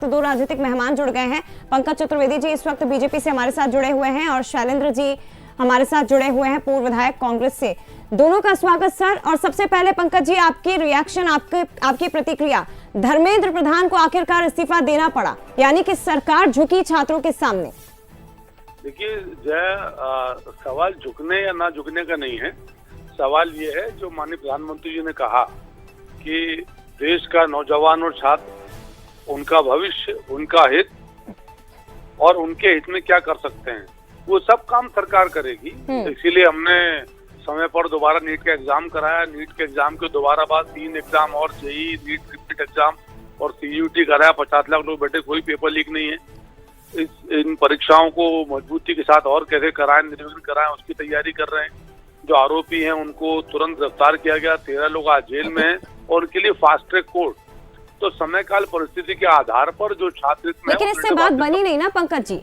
तो दो राजनीतिक मेहमान जुड़ गए हैं। पंकज चतुर्वेदी जी इस वक्त बीजेपी से हमारे साथ जुड़े हुए हैं और शैलेंद्र जी हमारे साथ जुड़े हुए हैं पूर्व विधायक कांग्रेस से। दोनों का स्वागत सर। और सबसे पहले पंकज जी, आपकी रिएक्शन, आपकी प्रतिक्रिया, धर्मेंद्र प्रधान को आखिरकार इस्तीफा देना पड़ा, यानी कि सरकार झुकी छात्रों के सामने। देखिए जय, सवाल झुकने या ना झुकने का नहीं है। सवाल ये है जो माननीय प्रधानमंत्री जी ने कहा कि देश का नौजवान और छात्र, उनका भविष्य, उनका हित और उनके हित में क्या कर सकते हैं, वो सब काम सरकार करेगी। इसीलिए हमने समय पर दोबारा नीट का एग्जाम कराया। नीट के एग्जाम के दोबारा बाद 3 एग्जाम और जेईई, नीट रिपीट एग्जाम और सीयूटी कराया। 50 लाख लोग बैठे, कोई पेपर लीक नहीं है। इन परीक्षाओं को मजबूती के साथ और कैसे कराएं, निर्विघ्न कराएं, उसकी तैयारी कर रहे हैं। जो आरोपी हैं उनको तुरंत गिरफ्तार किया गया। 13 लोग आज जेल में हैं और उनके लिए फास्ट ट्रैक कोर्ट। तो समय काल परिस्थिति के आधार पर जो छात्र, लेकिन इससे बात बनी नहीं ना पंकज जी,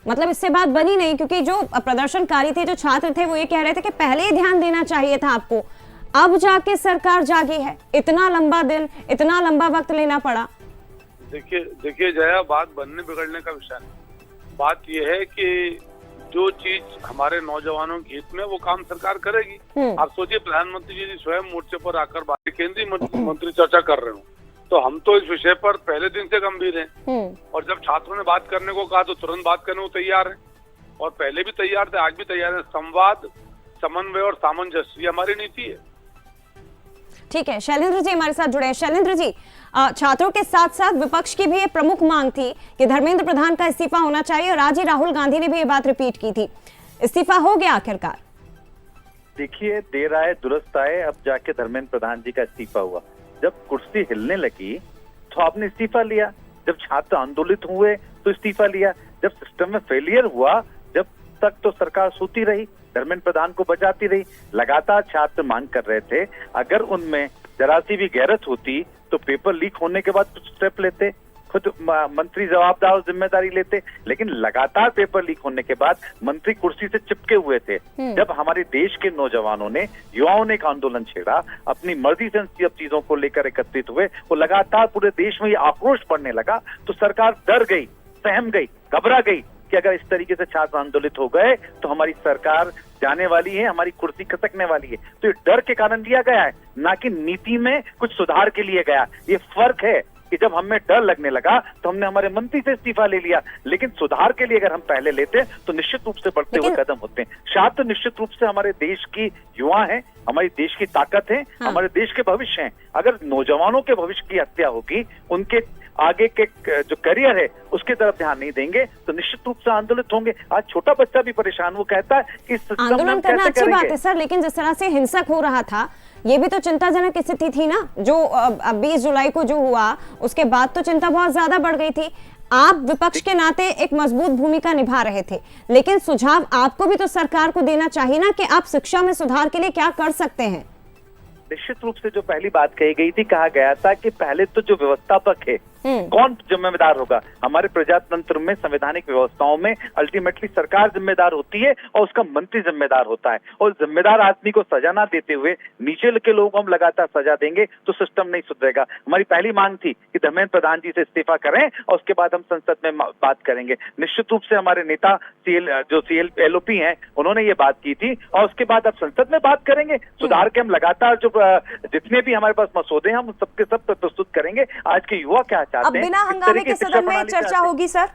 मतलब इससे बात बनी नहीं, क्योंकि जो प्रदर्शनकारी थे, जो छात्र थे, वो ये कह रहे थे कि पहले ही ध्यान देना चाहिए था आपको। अब जाके सरकार जागी है, इतना लंबा दिन, इतना लंबा वक्त लेना पड़ा। देखिए जया, बात बनने बिगड़ने का विषय नहीं। बात यह है कि जो चीज हमारे नौजवानों के हित में, वो काम सरकार करेगी। आप सोचिए, प्रधानमंत्री जी स्वयं मोर्चे पर आकर केंद्रीय मंत्री चर्चा कर रहे हो, तो हम तो इस विषय पर पहले दिन से गंभीर हैं। और जब छात्रों ने बात करने को कहा तो तुरंत बात करने को तैयार हैं, और पहले भी तैयार थे, आज भी तैयार हैं। संवाद, समन्वय और सामंजस्य हमारी नीति है। ठीक है, शैलेंद्र जी हमारे साथ जुड़े हैं। शैलेंद्र जी, छात्रों के साथ साथ विपक्ष की भी ये प्रमुख मांग थी कि धर्मेंद्र प्रधान का इस्तीफा होना चाहिए, और आज ही राहुल गांधी ने भी ये बात रिपीट की थी। इस्तीफा हो गया आखिरकार? देखिए, देर आए दुरुस्त आए, अब जाके धर्मेंद्र प्रधान जी का इस्तीफा हुआ। जब कुर्सी हिलने लगी तो आपने इस्तीफा लिया, जब छात्र आंदोलित हुए तो इस्तीफा लिया, जब सिस्टम में फेलियर हुआ, जब तक तो सरकार सोती रही, धर्मेंद्र प्रधान को बचाती रही। लगातार छात्र मांग कर रहे थे, अगर उनमें जरा सी भी गैरत होती तो पेपर लीक होने के बाद कुछ स्टेप लेते, खुद मंत्री जवाबदार और जिम्मेदारी लेते। लेकिन लगातार पेपर लीक होने के बाद मंत्री कुर्सी से चिपके हुए थे। जब हमारे देश के नौजवानों ने, युवाओं ने एक आंदोलन छेड़ा, अपनी मर्जी से सब चीजों को लेकर एकत्रित हुए, वो लगातार पूरे देश में ये आक्रोश बढ़ने लगा, तो सरकार डर गई, सहम गई, घबरा गई कि अगर इस तरीके से छात्र आंदोलित हो गए तो हमारी सरकार जाने वाली है, हमारी कुर्सी खसकने वाली है। तो ये डर के कारण लिया गया है, ना कि नीति में कुछ सुधार के लिए गया। ये फर्क है कि जब हमें डर लगने लगा तो हमने हमारे मंत्री से इस्तीफा ले लिया, लेकिन सुधार के लिए अगर हम पहले लेते तो निश्चित रूप से बढ़ते हुए कदम होते हैं। छात्र निश्चित रूप से हमारे देश की युवा हैं, हमारे देश की ताकत है, हमारे देश के भविष्य हैं। अगर नौजवानों के भविष्य की हत्या होगी, उनके आगे के जो करियर है उसके तरफ ध्यान नहीं देंगे, तो निश्चित रूप से आंदोलित होंगे। आज छोटा बच्चा भी परेशान, वो कहता है कि आंदोलन करना अच्छी बात है सर, लेकिन जिस तरह से हिंसक हो रहा था, ये भी तो चिंताजनक स्थिति थी ना। जो 20 जुलाई को जो हुआ, उसके बाद तो चिंता बहुत ज्यादा बढ़ गई थी। आप विपक्ष के नाते एक मजबूत भूमिका निभा रहे थे, लेकिन सुझाव आपको भी तो सरकार को देना चाहिए ना कि आप शिक्षा में सुधार के लिए क्या कर सकते हैं। निश्चित रूप से जो पहली बात कही गई थी, कहा गया था कि पहले तो जो व्यवस्थापक है, कौन जिम्मेदार होगा। हमारे प्रजातंत्र में, संवैधानिक व्यवस्थाओं में अल्टीमेटली सरकार जिम्मेदार होती है और उसका मंत्री जिम्मेदार होता है। और जिम्मेदार आदमी को सजा ना देते हुए नीचे के लोगों को हम लगातार सजा देंगे तो सिस्टम नहीं सुधरेगा। हमारी पहली मांग थी कि धर्मेंद्र प्रधान जी से इस्तीफा करें और उसके बाद हम संसद में बात करेंगे। निश्चित रूप से हमारे नेता CLP हैं, उन्होंने ये बात की थी, और उसके बाद अब संसद में बात करेंगे। सुधार के हम लगातार जो जितने भी हमारे पास मसौदे हैं, हम सबके सब प्रस्तुत करेंगे। आज के युवा क्या अब बिना हंगामे के सदन में चर्चा होगी सर?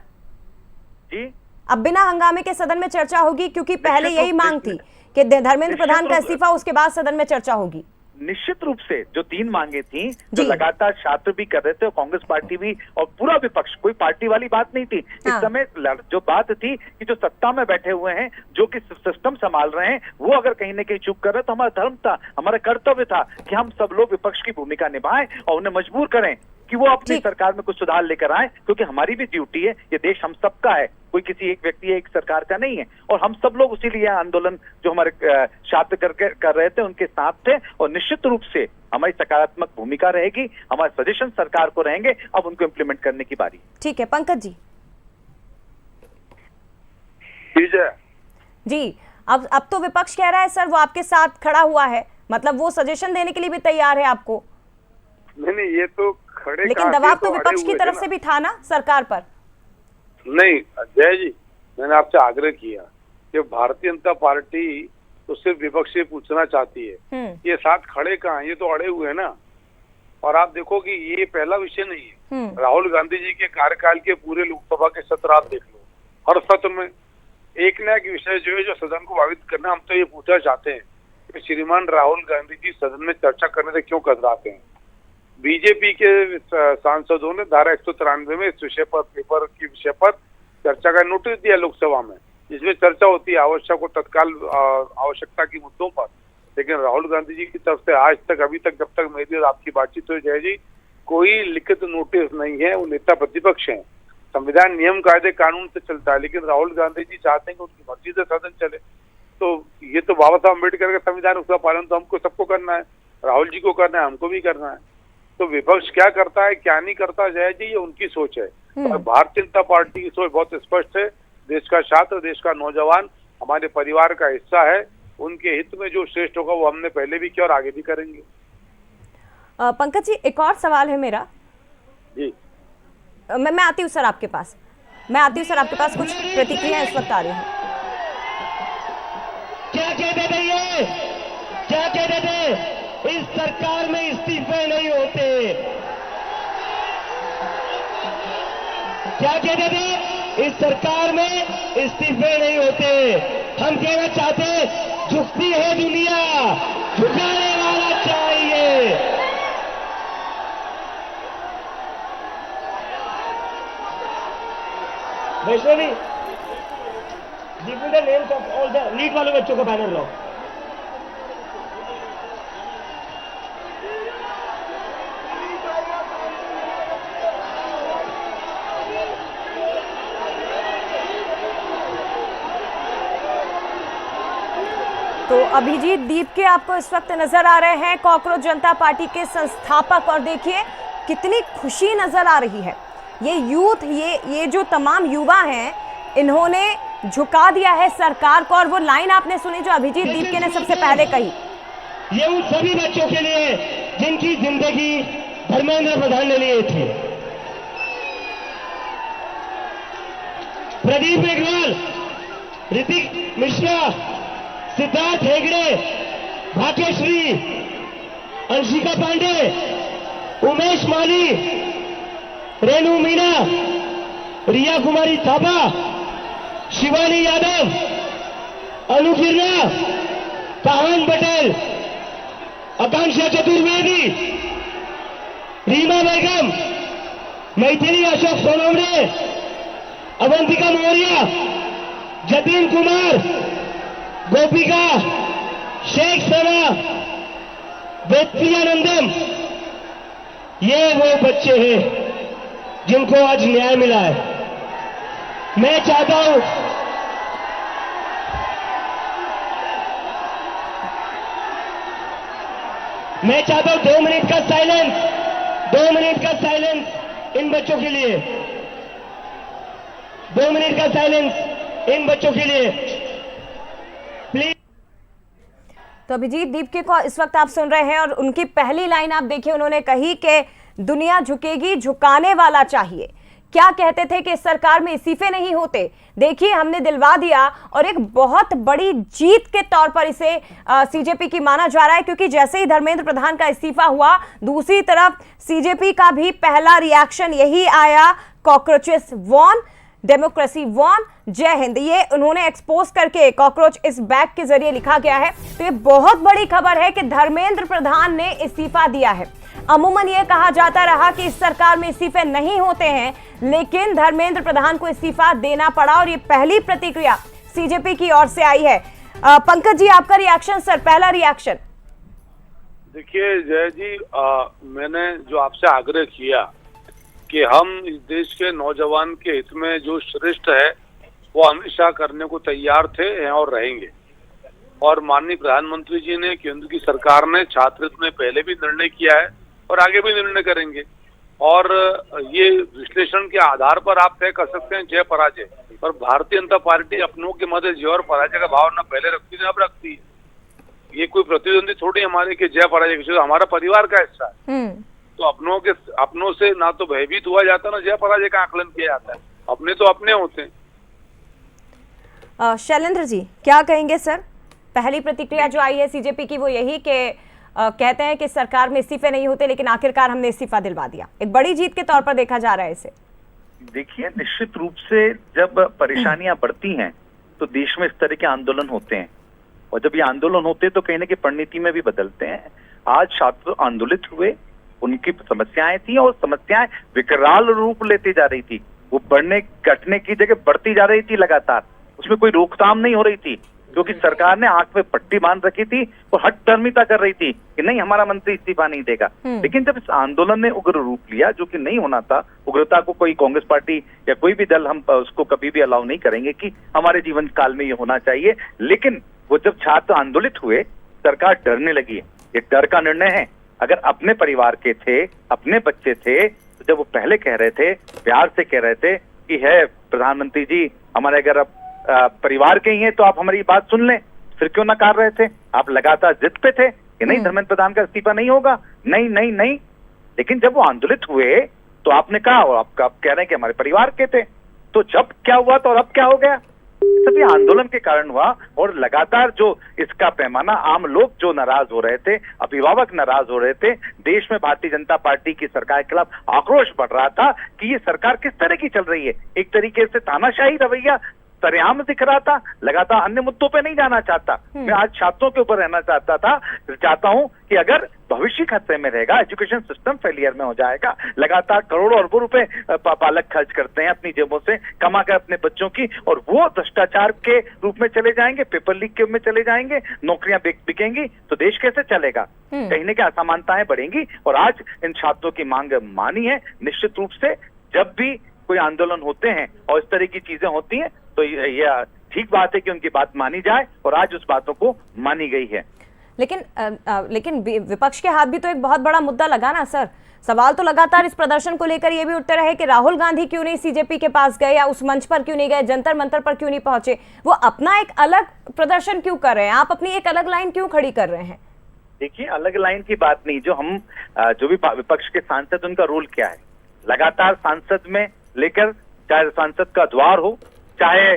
जी, अब बिना हंगामे के सदन में चर्चा होगी, क्योंकि पहले यही मांग थी कि धर्मेंद्र प्रधान का इस्तीफा, उसके बाद सदन में चर्चा होगी। निश्चित रूप से जो 3 मांगे थी, जो लगातार छात्र भी कर रहे थे और कांग्रेस पार्टी भी और पूरा विपक्ष, कोई पार्टी वाली बात नहीं थी। इस समय जो बात थी कि जो सत्ता में बैठे हुए हैं, जो कि सिस्टम संभाल रहे हैं, वो अगर कहीं न कहीं चूक कर रहे तो हमारा धर्म था, हमारा कर्तव्य था कि हम सब लोग विपक्ष की भूमिका निभाएं और उन्हें मजबूर करें कि वो अपनी सरकार में कुछ सुधार लेकर आए, क्योंकि हमारी भी ड्यूटी है। ये देश हम सबका है, कोई किसी एक व्यक्ति, एक सरकार का नहीं है। और हम सब लोग उसी लिए आंदोलन जो हमारे छात्र कर रहे थे उनके साथ थे, और निश्चित रूप से हमारी सकारात्मक भूमिका रहेगी, हमारे सजेशन सरकार को रहेंगे। अब उनको इम्प्लीमेंट करने की बारी। ठीक है पंकज जी। जी, अब तो विपक्ष कह रहा है सर वो आपके साथ खड़ा हुआ है, मतलब वो सजेशन देने के लिए भी तैयार है आपको। नहीं, ये तो खड़े लेकिन दबाव तो विपक्ष की तरफ से भी था ना सरकार पर। नहीं जय जी, मैंने आपसे आग्रह किया कि भारतीय जनता पार्टी तो सिर्फ विपक्ष से पूछना चाहती है, ये साथ खड़े कहाँ, ये तो अड़े हुए हैं ना। और आप देखो कि ये पहला विषय नहीं है। राहुल गांधी जी के कार्यकाल के पूरे लोकसभा के सत्र आप देख लो, हर सत्र में एक न एक विषय जो है जो सदन को भावित करना, हम तो ये पूछना चाहते हैं कि श्रीमान राहुल गांधी जी सदन में चर्चा करने से क्यों कतराते हैं। बीजेपी के सांसदों ने धारा 193 में इस विषय पर, पेपर के विषय पर चर्चा का नोटिस दिया लोकसभा में, जिसमें चर्चा होती है आवश्यक और तत्काल आवश्यकता के मुद्दों पर। लेकिन राहुल गांधी जी की तरफ से आज तक, अभी तक, जब तक मेरी और आपकी बातचीत हुई जय जी, कोई लिखित नोटिस नहीं है। वो नेता प्रतिपक्ष हैं, संविधान नियम कायदे कानून से चलता है, लेकिन राहुल गांधी जी चाहते हैं कि उनकी मर्जी से सदन चले। तो ये तो बाबा साहब अम्बेडकर का संविधान, उसका पालन तो हमको सबको करना है, राहुल जी को करना है, हमको भी करना है। तो विपक्ष क्या करता है क्या नहीं करता जय जी, ये उनकी सोच है। और भारतीय जनता पार्टी की सोच बहुत स्पष्ट है। देश का छात्र, देश का नौजवान हमारे परिवार का हिस्सा है, उनके हित में जो श्रेष्ठ होगा वो हमने पहले भी किया और आगे भी करेंगे। पंकज जी, एक और सवाल है मेरा जी। मैं आती हूँ सर आपके पास, कुछ प्रतिक्रिया इस वक्त आ रही है। क्या कहते थे ये, क्या कहते थे, इस सरकार में इस्तीफे नहीं होते। क्या कहते थे, इस सरकार में इस्तीफे नहीं होते। हम कहना चाहते, झुकती है दुनिया, झुकाने वाला चाहिए। Vaishnavi, give me the names of all the NEET वाले बच्चों का बैनर लो। तो अभिजीत दीपके आपको इस वक्त नजर आ रहे हैं, कॉकरोच जनता पार्टी के संस्थापक, और देखिए कितनी खुशी नजर आ रही है। ये यूथ, ये जो तमाम युवा हैं, इन्होंने झुका दिया है सरकार को। और वो लाइन आपने सुनी जो अभिजीत दीपके ने सबसे पहले कही, ये उन सभी बच्चों के लिए जिनकी जिंदगी धर्मेंद्र प्रधान ने लिए थी। प्रदीप मेघवाल, ऋतिक मिश्रा, सिद्धार्थ हेगड़े, भाग्यश्री, अंशिका पांडे, उमेश माली, रेणु मीना, रिया कुमारी थापा, शिवानी यादव, अनु गिरना, काहन पटेल, आकांक्षा चतुर्वेदी, रीमा बेगम, मैथिली अशोक सोनवणे, अवंतिका मौर्य, जतिन कुमार, गोपिका, शेख सना, वेत्रियानंदम, ये वो बच्चे हैं जिनको आज न्याय मिला है। मैं चाहता हूं, मैं चाहता हूं 2 मिनट का साइलेंस, 2 मिनट का साइलेंस इन बच्चों के लिए, 2 मिनट का साइलेंस इन बच्चों के लिए प्लीज। तो अभिजीत दीपके को इस वक्त आप सुन रहे हैं, और उनकी पहली लाइन आप देखिए, उन्होंने कही कि दुनिया झुकेगी, झुकाने वाला चाहिए। क्या कहते थे कि इस सरकार में इस्तीफे नहीं होते। देखिए हमने दिलवा दिया, और एक बहुत बड़ी जीत के तौर पर इसे सीजेपी की माना जा रहा है, क्योंकि जैसे ही धर्मेंद्र प्रधान का इस्तीफा हुआ, दूसरी तरफ सीजेपी का भी पहला रिएक्शन यही आया, कॉकरोचेस वॉन, डेमोक्रेसी वॉन, जय हिंद। ये उन्होंने एक्सपोज करके कॉकरोच इस बैग के जरिए लिखा गया है। तो ये बहुत बड़ी खबर है कि धर्मेंद्र प्रधान ने इस्तीफा दिया है। अमूमन ये कहा जाता रहा कि इस सरकार में इस्तीफे नहीं होते हैं, लेकिन धर्मेंद्र प्रधान को इस्तीफा देना पड़ा, और ये पहली प्रतिक्रिया सीजेपी की ओर से आई है। पंकज जी, आपका रिएक्शन सर, पहला रिएक्शन। देखिए जय जी, मैंने जो आपसे आग्रह किया कि हम इस देश के नौजवान के हित में जो श्रेष्ठ है वो हमेशा करने को तैयार थे, हैं और रहेंगे। और माननीय प्रधानमंत्री जी ने, केंद्र की सरकार ने छात्र हित में पहले भी निर्णय किया है और आगे भी निर्णय करेंगे। और ये विश्लेषण के आधार पर आप तय कर सकते हैं जय पराजय, पर भारतीय जनता पार्टी अपनों के मध्य जय और पराजय का भाव न पहले रखती है न अब रखती है। ये कोई प्रतिद्वंदी थोड़ी हमारे कि जय पराजय, हमारा परिवार का हिस्सा है। तो अपनों से ना तो भयभीत हुआ जाता, ना जय पराजय का आकलन किया जाता है। अपने तो अपने होते हैं। शैलेंद्र जी क्या कहेंगे सर? पहली प्रतिक्रिया जो आई है सीजेपी की वो यही कि कहते हैं कि सरकार में इस्तीफे नहीं होते, लेकिन आखिरकार हमने इस्तीफा दिलवा दिया। एक बड़ी जीत के तौर पर देखा जा रहा है इसे। देखिए, निश्चित रूप से जब परेशानियां बढ़ती हैं तो देश में इस तरह के आंदोलन होते हैं, और जब ये आंदोलन होते हैं तो कहीं ना कहीं परिणति में भी बदलते हैं। आज छात्र आंदोलित हुए, उनकी समस्याएं थी और समस्याएं विकराल रूप लेती जा रही थी। वो बढ़ने घटने की जगह बढ़ती जा रही थी लगातार, उसमें कोई रोकथाम नहीं हो रही थी, क्योंकि सरकार ने आंख में पट्टी बांध रखी थी और हठधर्मिता कर रही थी कि नहीं, हमारा मंत्री इस्तीफा नहीं देगा। लेकिन जब इस आंदोलन ने उग्र रूप लिया, जो कि नहीं होना था, उग्रता को कोई कांग्रेस पार्टी या कोई भी दल हम उसको कभी भी अलाउ नहीं करेंगे कि हमारे जीवन काल में ये होना चाहिए। लेकिन वो जब छात्र आंदोलित हुए, सरकार डरने लगी। ये डर का निर्णय है। अगर अपने परिवार के थे, अपने बच्चे थे, तो जब वो पहले कह रहे थे, प्यार से कह रहे थे कि है प्रधानमंत्री जी, हमारे अगर अब परिवार के ही हैं तो आप हमारी बात सुन लें, फिर क्यों नकार रहे थे? आप लगातार जिद पे थे कि नहीं, धर्मेंद्र प्रधान का इस्तीफा नहीं होगा, नहीं नहीं नहीं। लेकिन जब वो आंदोलित हुए तो आपने कहा, और आप कह रहे हैं कि हमारे परिवार के थे, तो जब क्या हुआ तो और अब क्या हो गया? सभी आंदोलन के कारण हुआ। और लगातार जो इसका पैमाना, आम लोग जो नाराज हो रहे थे, अभिभावक नाराज हो रहे थे, देश में भारतीय जनता पार्टी की सरकार के खिलाफ आक्रोश बढ़ रहा था कि ये सरकार किस तरह की चल रही है। एक तरीके से तानाशाही रवैया सरेआम दिख रहा था, लगातार अन्य मुद्दों पे नहीं जाना चाहता। मैं आज छात्रों के ऊपर रहना चाहता हूं कि अगर भविष्य खतरे में रहेगा, एजुकेशन सिस्टम फेलियर में हो जाएगा, लगातार करोड़ों अरबों रुपए पालक खर्च करते हैं अपनी जेबों से कमा कर अपने बच्चों की, और वो भ्रष्टाचार के रूप में चले जाएंगे, पेपर लीक के रूप में चले जाएंगे, नौकरियां बिकेंगी, तो देश कैसे चलेगा? कहीं ना कहीं असमानताएं बढ़ेंगी। और आज इन छात्रों की मांग मानी है। निश्चित रूप से जब भी कोई आंदोलन होते हैं और इस तरह की चीजें होती हैं तो यह ठीक बात है कि उनकी बात मानी जाए, और आज उस बातों को मानी गई है। लेकिन विपक्ष के हाथ भी तो एक बहुत बड़ा मुद्दा लगा ना सर। सवाल तो लगातार इस प्रदर्शन को लेकर ये भी उठते रहे कि राहुल गांधी क्यों नहीं सीजेपी के पास गए, या उस मंच पर क्यों नहीं गए, जंतर मंतर पर क्यों नहीं पहुंचे, वो अपना एक अलग प्रदर्शन क्यों कर रहे हैं, आप अपनी एक अलग लाइन क्यों खड़ी कर रहे हैं? देखिए, अलग लाइन की बात नहीं, जो भी विपक्ष के सांसद, उनका रोल क्या है? लगातार सांसद में लेकर, चाहे सांसद का द्वार हो, चाहे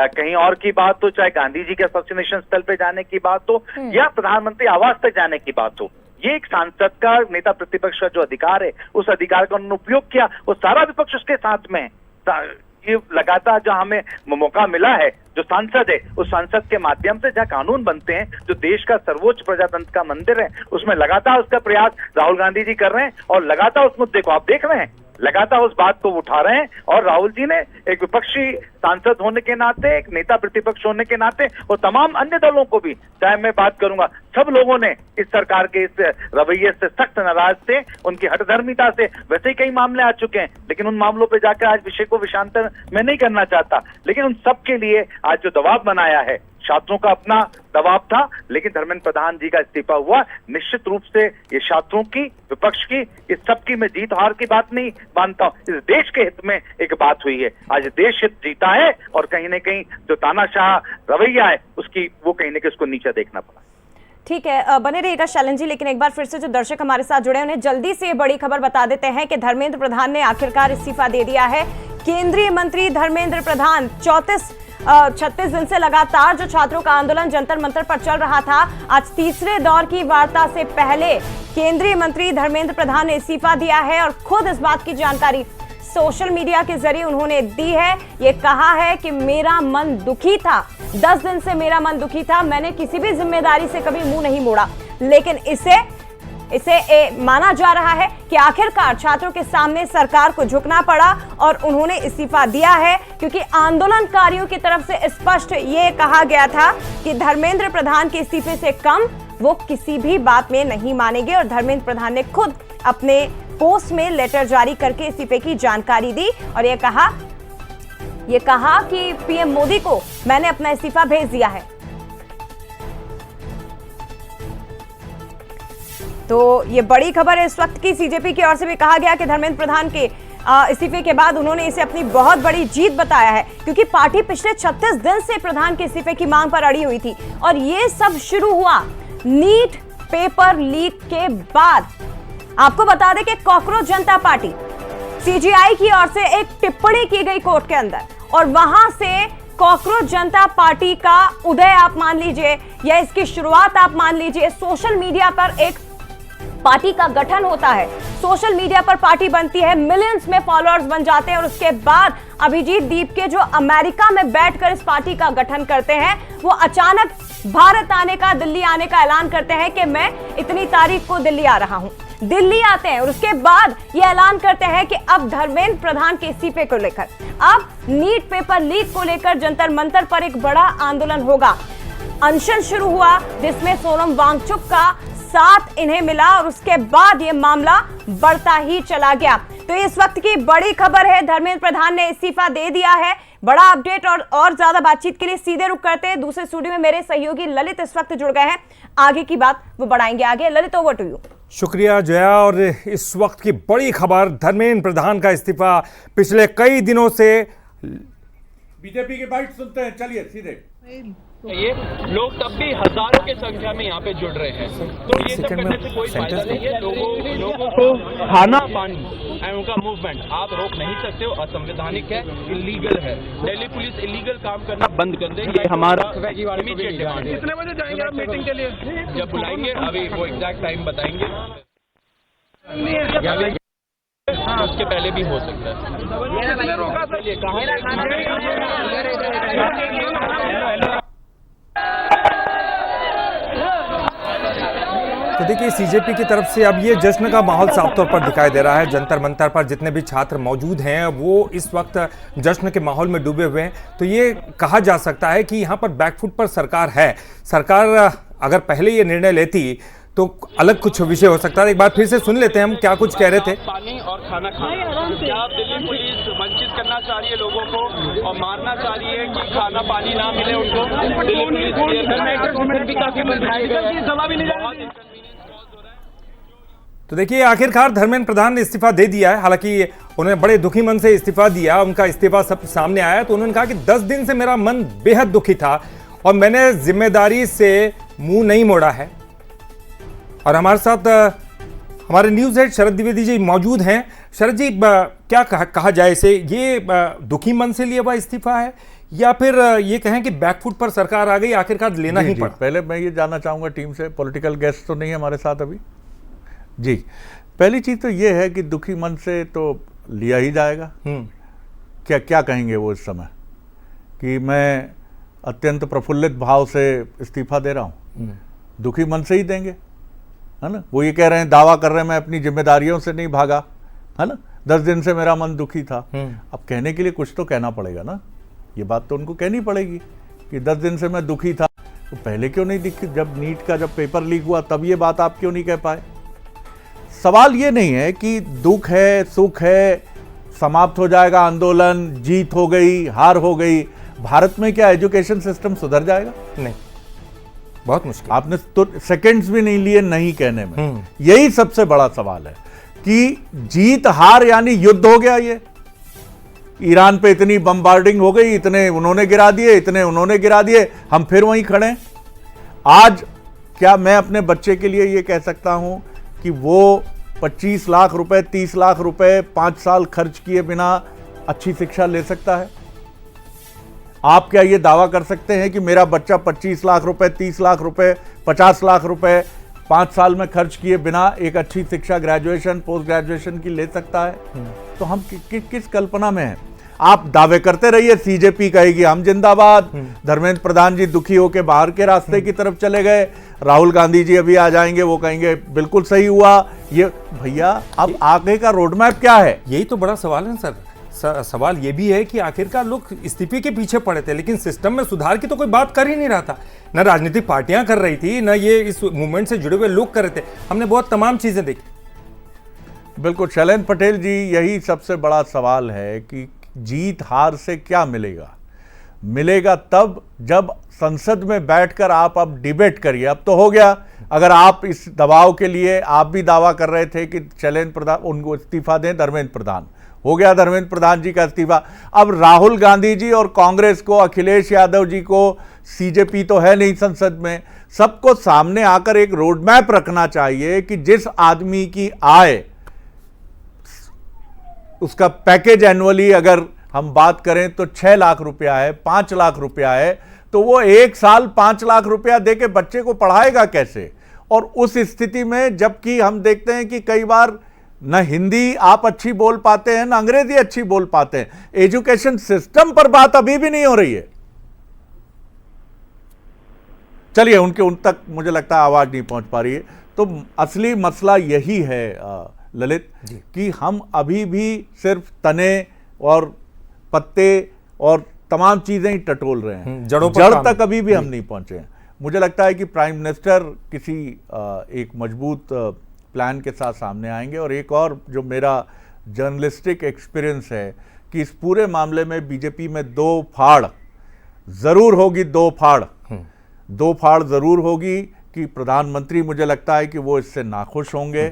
कहीं और की बात हो, चाहे गांधी जी के असोसिनेशन स्थल पे जाने की बात हो, या प्रधानमंत्री आवास तक जाने की बात हो, ये एक सांसद का, नेता प्रतिपक्ष का जो अधिकार है, उस अधिकार का उन्होंने उपयोग किया। वो सारा विपक्ष उसके साथ में है। ये लगातार जहां हमें मौका मिला है, जो सांसद है, उस सांसद के माध्यम से जहां कानून बनते हैं, जो देश का सर्वोच्च प्रजातंत्र का मंदिर है, उसमें लगातार उसका प्रयास राहुल गांधी जी कर रहे हैं, और लगातार उस मुद्दे को आप देख रहे हैं, लगातार उस बात को उठा रहे हैं। और राहुल जी ने एक विपक्षी सांसद होने के नाते, एक नेता प्रतिपक्ष होने के नाते, और तमाम अन्य दलों को भी, चाहे मैं बात करूंगा, सब लोगों ने इस सरकार के इस रवैये से सख्त नाराज थे, उनकी हठधर्मिता से। वैसे ही कई मामले आ चुके हैं, लेकिन उन मामलों पे जाकर आज विषय को विषांतर मैं नहीं करना चाहता। लेकिन उन सब के लिए आज जो दबाव बनाया है, छात्रों का अपना दबाव था, लेकिन धर्मेंद्र प्रधान जी का इस्तीफा हुआ। निश्चित रूप से ये छात्रों की, विपक्ष की, इस सबकी मैं जीत हार की बात नहीं मानता हूं, इस देश के हित में एक बात हुई है। आज देश हित जीता है, और कहीं ना कहीं जो तानाशाह रवैया है उसकी, वो कहीं ना कहीं उसको नीचे देखना पड़ा। ठीक है, बने रहिएगा शैलन जी। लेकिन एक बार फिर से जो दर्शक हमारे साथ जुड़े, उन्हें जल्दी से ये बड़ी खबर बता देते हैं कि धर्मेंद्र प्रधान ने आखिरकार इस्तीफा दे दिया है। केंद्रीय मंत्री धर्मेंद्र प्रधान 36 दिन से लगातार जो छात्रों का आंदोलन जंतर मंतर पर चल रहा था, आज तीसरे दौर की वार्ता से पहले केंद्रीय मंत्री धर्मेंद्र प्रधान ने इस्तीफा दिया है, और खुद इस बात की जानकारी सोशल मीडिया के जरिए उन्होंने दी है। ये कहा है कि मेरा मन दुखी था, 10 दिन से मेरा मन दुखी था, मैंने किसी भी जिम्मेदारी से कभी मुंह नहीं मोड़ा, लेकिन इसे माना जा रहा है कि आखिरकार छात्रों के सामने सरकार को झुकना पड़ा और उन्होंने इस्तीफा दिया है, क्योंकि आंदोलनकारियों की तरफ से स्पष्ट ये कहा गया था कि धर्मेंद्र प्रधान के इस्तीफे से कम वो किसी भी बात में नहीं मानेंगे। और धर्मेंद्र प्रधान ने खुद अपने पोस्ट में लेटर जारी करके इस्तीफे की जानकारी दी, और ये कहा कि पीएम मोदी को मैंने अपना इस्तीफा भेज दिया है। तो ये बड़ी खबर है इस वक्त की। सीजेपी की ओर से भी कहा गया कि धर्मेंद्र प्रधान के इस्तीफे के बाद उन्होंने इसे अपनी बहुत बड़ी जीत बताया है, क्योंकि पार्टी पिछले 36 दिन से प्रधान के इस्तीफे की मांग पर अड़ी हुई थी, और ये सब शुरू हुआ नीट पेपर लीक के बाद। आपको बता दें कि कॉकरोच जनता पार्टी सीजीआई की ओर से एक टिप्पणी की गई कोर्ट के अंदर और वहां से कॉकरोच जनता पार्टी का उदय आप मान लीजिए या इसकी शुरुआत आप मान लीजिए। सोशल मीडिया पर एक पार्टी का गठन होता है, सोशल मीडिया पर पार्टी बनती है, मिलियंस में फॉलोअर्स बन जाते हैं और उसके बाद अभिजीत दीपके जो अमेरिका में बैठकर इस पार्टी का गठन करते हैं, वो अचानक भारत आने का, दिल्ली आने का ऐलान करते हैं कि मैं इतनी तारीख को दिल्ली आ रहा हूं। दिल्ली आते हैं और उसके बाद ये ऐलान करते हैं कि अब धर्मेंद्र प्रधान के इस्तीफे को लेकर, अब नीट पेपर लीक को लेकर जंतर मंतर पर एक बड़ा आंदोलन होगा। अनशन शुरू हुआ जिसमें सोनम वांगचुक का साथ इन्हें मिला और उसके बाद ये मामला बढ़ता ही चला गया। तो इस वक्त की बड़ी खबर है, धर्मेंद्र प्रधान ने इस्तीफा दे दिया है। बड़ा अपडेट और ज्यादा बातचीत के लिए सीधे रुक करते हैं दूसरे स्टूडियो में मेरे सहयोगी ललित इस वक्त जुड़ गए हैं। आगे की बात वो बढ़ाएंगे आगे। Lalit, over to you. शुक्रिया जया। और इस वक्त की बड़ी खबर, धर्मेंद्र प्रधान का इस्तीफा। पिछले कई दिनों से बीजेपी की बाइट सुनते हैं, चलिए सीधे। ये लोग तब भी हजारों की संख्या में यहाँ पे जुड़ रहे हैं, तो ये सब करने से कोई फायदा नहीं है। लोगों को खाना पानी एंड उनका मूवमेंट आप रोक नहीं सकते हो, असंवैधानिक है, इलीगल है। दिल्ली पुलिस इलीगल काम करना बंद कर दे, ये हमारा इमीडिएट डिमांड है। कितने बजे जाएंगे आप मीटिंग के लिए? जब बुलाएंगे, अभी वो एग्जैक्ट टाइम बताएंगे, उसके पहले भी हो सकता है। तो देखिए, सीजेपी की तरफ से अब ये जश्न का माहौल साफ तौर पर दिखाई दे रहा है। जंतर मंतर पर जितने भी छात्र मौजूद हैं वो इस वक्त जश्न के माहौल में डूबे हुए हैं। तो ये कहा जा सकता है कि यहाँ पर बैकफुट पर सरकार है। सरकार अगर पहले ये निर्णय लेती तो अलग कुछ विषय हो सकता है। एक बार फिर से सुन लेते हैं हम क्या कुछ कह रहे थे। पानी और खाना खाना, क्या दिल्ली पुलिस वंचित करना चाह रही है लोगों को और मारना चाह रही है कि खाना पानी ना मिले उनको? दिल्ली पुलिस तो देखिए, आखिरकार धर्मेंद्र प्रधान ने इस्तीफा दे दिया है। हालांकि उन्होंने बड़े दुखी मन से इस्तीफा दिया, उनका इस्तीफा सब सामने आया तो उन्होंने कहा कि 10 दिन से मेरा मन बेहद दुखी था और मैंने जिम्मेदारी से मुंह नहीं मोड़ा है। और हमारे साथ हमारे न्यूज़ हेड शरद द्विवेदी जी मौजूद हैं। शरद जी, क्या कहा जाए इसे, ये दुखी मन से लिया हुआ इस्तीफा है या फिर ये कहें कि बैकफुट पर सरकार आ गई, आखिरकार लेना ही पड़ा? पहले मैं ये जानना चाहूँगा टीम से, पॉलिटिकल गेस्ट तो नहीं है हमारे साथ अभी जी। पहली चीज़ तो ये है कि दुखी मन से तो लिया ही जाएगा। क्या क्या कहेंगे वो इस समय कि मैं अत्यंत प्रफुल्लित भाव से इस्तीफा दे रहा हूँ, दुखी मन से ही देंगे, है ना। वो ये कह रहे हैं, दावा कर रहे हैं मैं अपनी जिम्मेदारियों से नहीं भागा, है ना, 10 दिन से मेरा मन दुखी था। अब कहने के लिए कुछ तो कहना पड़ेगा ना, ये बात तो उनको कहनी पड़ेगी कि 10 दिन से मैं दुखी था। तो पहले क्यों नहीं दिखी? जब नीट का जब पेपर लीक हुआ तब ये बात आप क्यों नहीं कह पाए? सवाल ये नहीं है कि दुख है, सुख है, समाप्त हो जाएगा आंदोलन, जीत हो गई, हार हो गई। भारत में क्या एजुकेशन सिस्टम सुधर जाएगा? नहीं, बहुत मुश्किल। आपने तो सेकंड्स भी नहीं लिए नहीं कहने में। यही सबसे बड़ा सवाल है कि जीत हार यानी युद्ध हो गया। ये ईरान पे इतनी बम्बार्डिंग हो गई, इतने उन्होंने गिरा दिए, इतने उन्होंने गिरा दिए, हम फिर वहीं खड़े हैं। आज क्या मैं अपने बच्चे के लिए ये कह सकता हूं कि वो 25 लाख रुपए, 30 लाख रुपए 5 साल खर्च किए बिना अच्छी शिक्षा ले सकता है? आप क्या ये दावा कर सकते हैं कि मेरा बच्चा 25 लाख रुपए, 30 लाख रुपए, 50 लाख रुपए 5 साल में खर्च किए बिना एक अच्छी शिक्षा, ग्रेजुएशन, पोस्ट ग्रेजुएशन की ले सकता है? तो हम किस कल्पना में हैं? आप दावे करते रहिए, सीजेपी कहेगी हम जिंदाबाद, धर्मेंद्र प्रधान जी दुखी होकर बाहर के रास्ते की तरफ चले गए, राहुल गांधी जी अभी आ जाएंगे, वो कहेंगे बिल्कुल सही हुआ। ये भैया, अब आगे का रोड मैप क्या है? यही तो बड़ा सवाल है सर। सवाल ये भी है कि आखिरकार लोग इस्तीफे के पीछे पड़े थे, लेकिन सिस्टम में सुधार की तो कोई बात कर ही नहीं रहा था। न राजनीतिक पार्टियां कर रही थी, न ये इस मूवमेंट से जुड़े हुए लोग कर रहे थे। हमने बहुत तमाम चीजें देखी। बिल्कुल शैलेंद्र पटेल जी, यही सबसे बड़ा सवाल है कि जीत हार से क्या मिलेगा? मिलेगा तब जब संसद में बैठकर आप अब डिबेट करिए। अब तो हो गया, अगर आप इस दबाव के लिए, आप भी दावा कर रहे थे कि शैलेंद्र प्रधान उनको इस्तीफा दें, धर्मेंद्र प्रधान, हो गया धर्मेंद्र प्रधान जी का इस्तीफा। अब राहुल गांधी जी और कांग्रेस को, अखिलेश यादव जी को, सीजेपी तो है नहीं संसद में, सबको सामने आकर एक रोड मैप रखना चाहिए कि जिस आदमी की आय, उसका पैकेज एनुअली अगर हम बात करें तो 6 लाख रुपया है, 5 लाख रुपया है, तो वो एक साल 5 लाख रुपया देके बच्चे को पढ़ाएगा कैसे? और उस स्थिति में जबकि हम देखते हैं कि कई बार न हिंदी आप अच्छी बोल पाते हैं, न अंग्रेजी अच्छी बोल पाते हैं, एजुकेशन सिस्टम पर बात अभी भी नहीं हो रही है। चलिए, उन तक मुझे लगता है आवाज नहीं पहुंच पा रही है। तो असली मसला यही है ललित कि हम अभी भी सिर्फ तने और पत्ते और तमाम चीजें ही टटोल रहे हैं, जड़ तक अभी भी हम नहीं पहुंचे हैं। मुझे लगता है कि प्राइम मिनिस्टर किसी एक मजबूत प्लान के साथ सामने आएंगे। और एक और जो मेरा जर्नलिस्टिक एक्सपीरियंस है कि इस पूरे मामले में बीजेपी में दो फाड़ जरूर होगी, दो फाड़ जरूर होगी कि प्रधानमंत्री, मुझे लगता है कि वो इससे नाखुश होंगे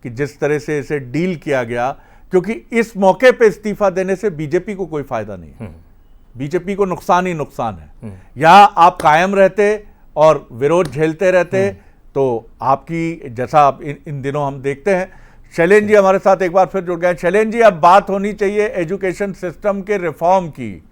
कि जिस तरह से इसे डील किया गया, क्योंकि इस मौके पे इस्तीफा देने से बीजेपी को कोई फायदा नहीं है, बीजेपी को नुकसान ही नुकसान है। यहां आप कायम रहते और विरोध झेलते रहते तो आपकी, जैसा आप इन दिनों हम देखते हैं। शैलेंद्र जी हमारे साथ एक बार फिर जुड़ गए। शैलेंद्र जी, अब बात होनी चाहिए एजुकेशन सिस्टम के रिफॉर्म की।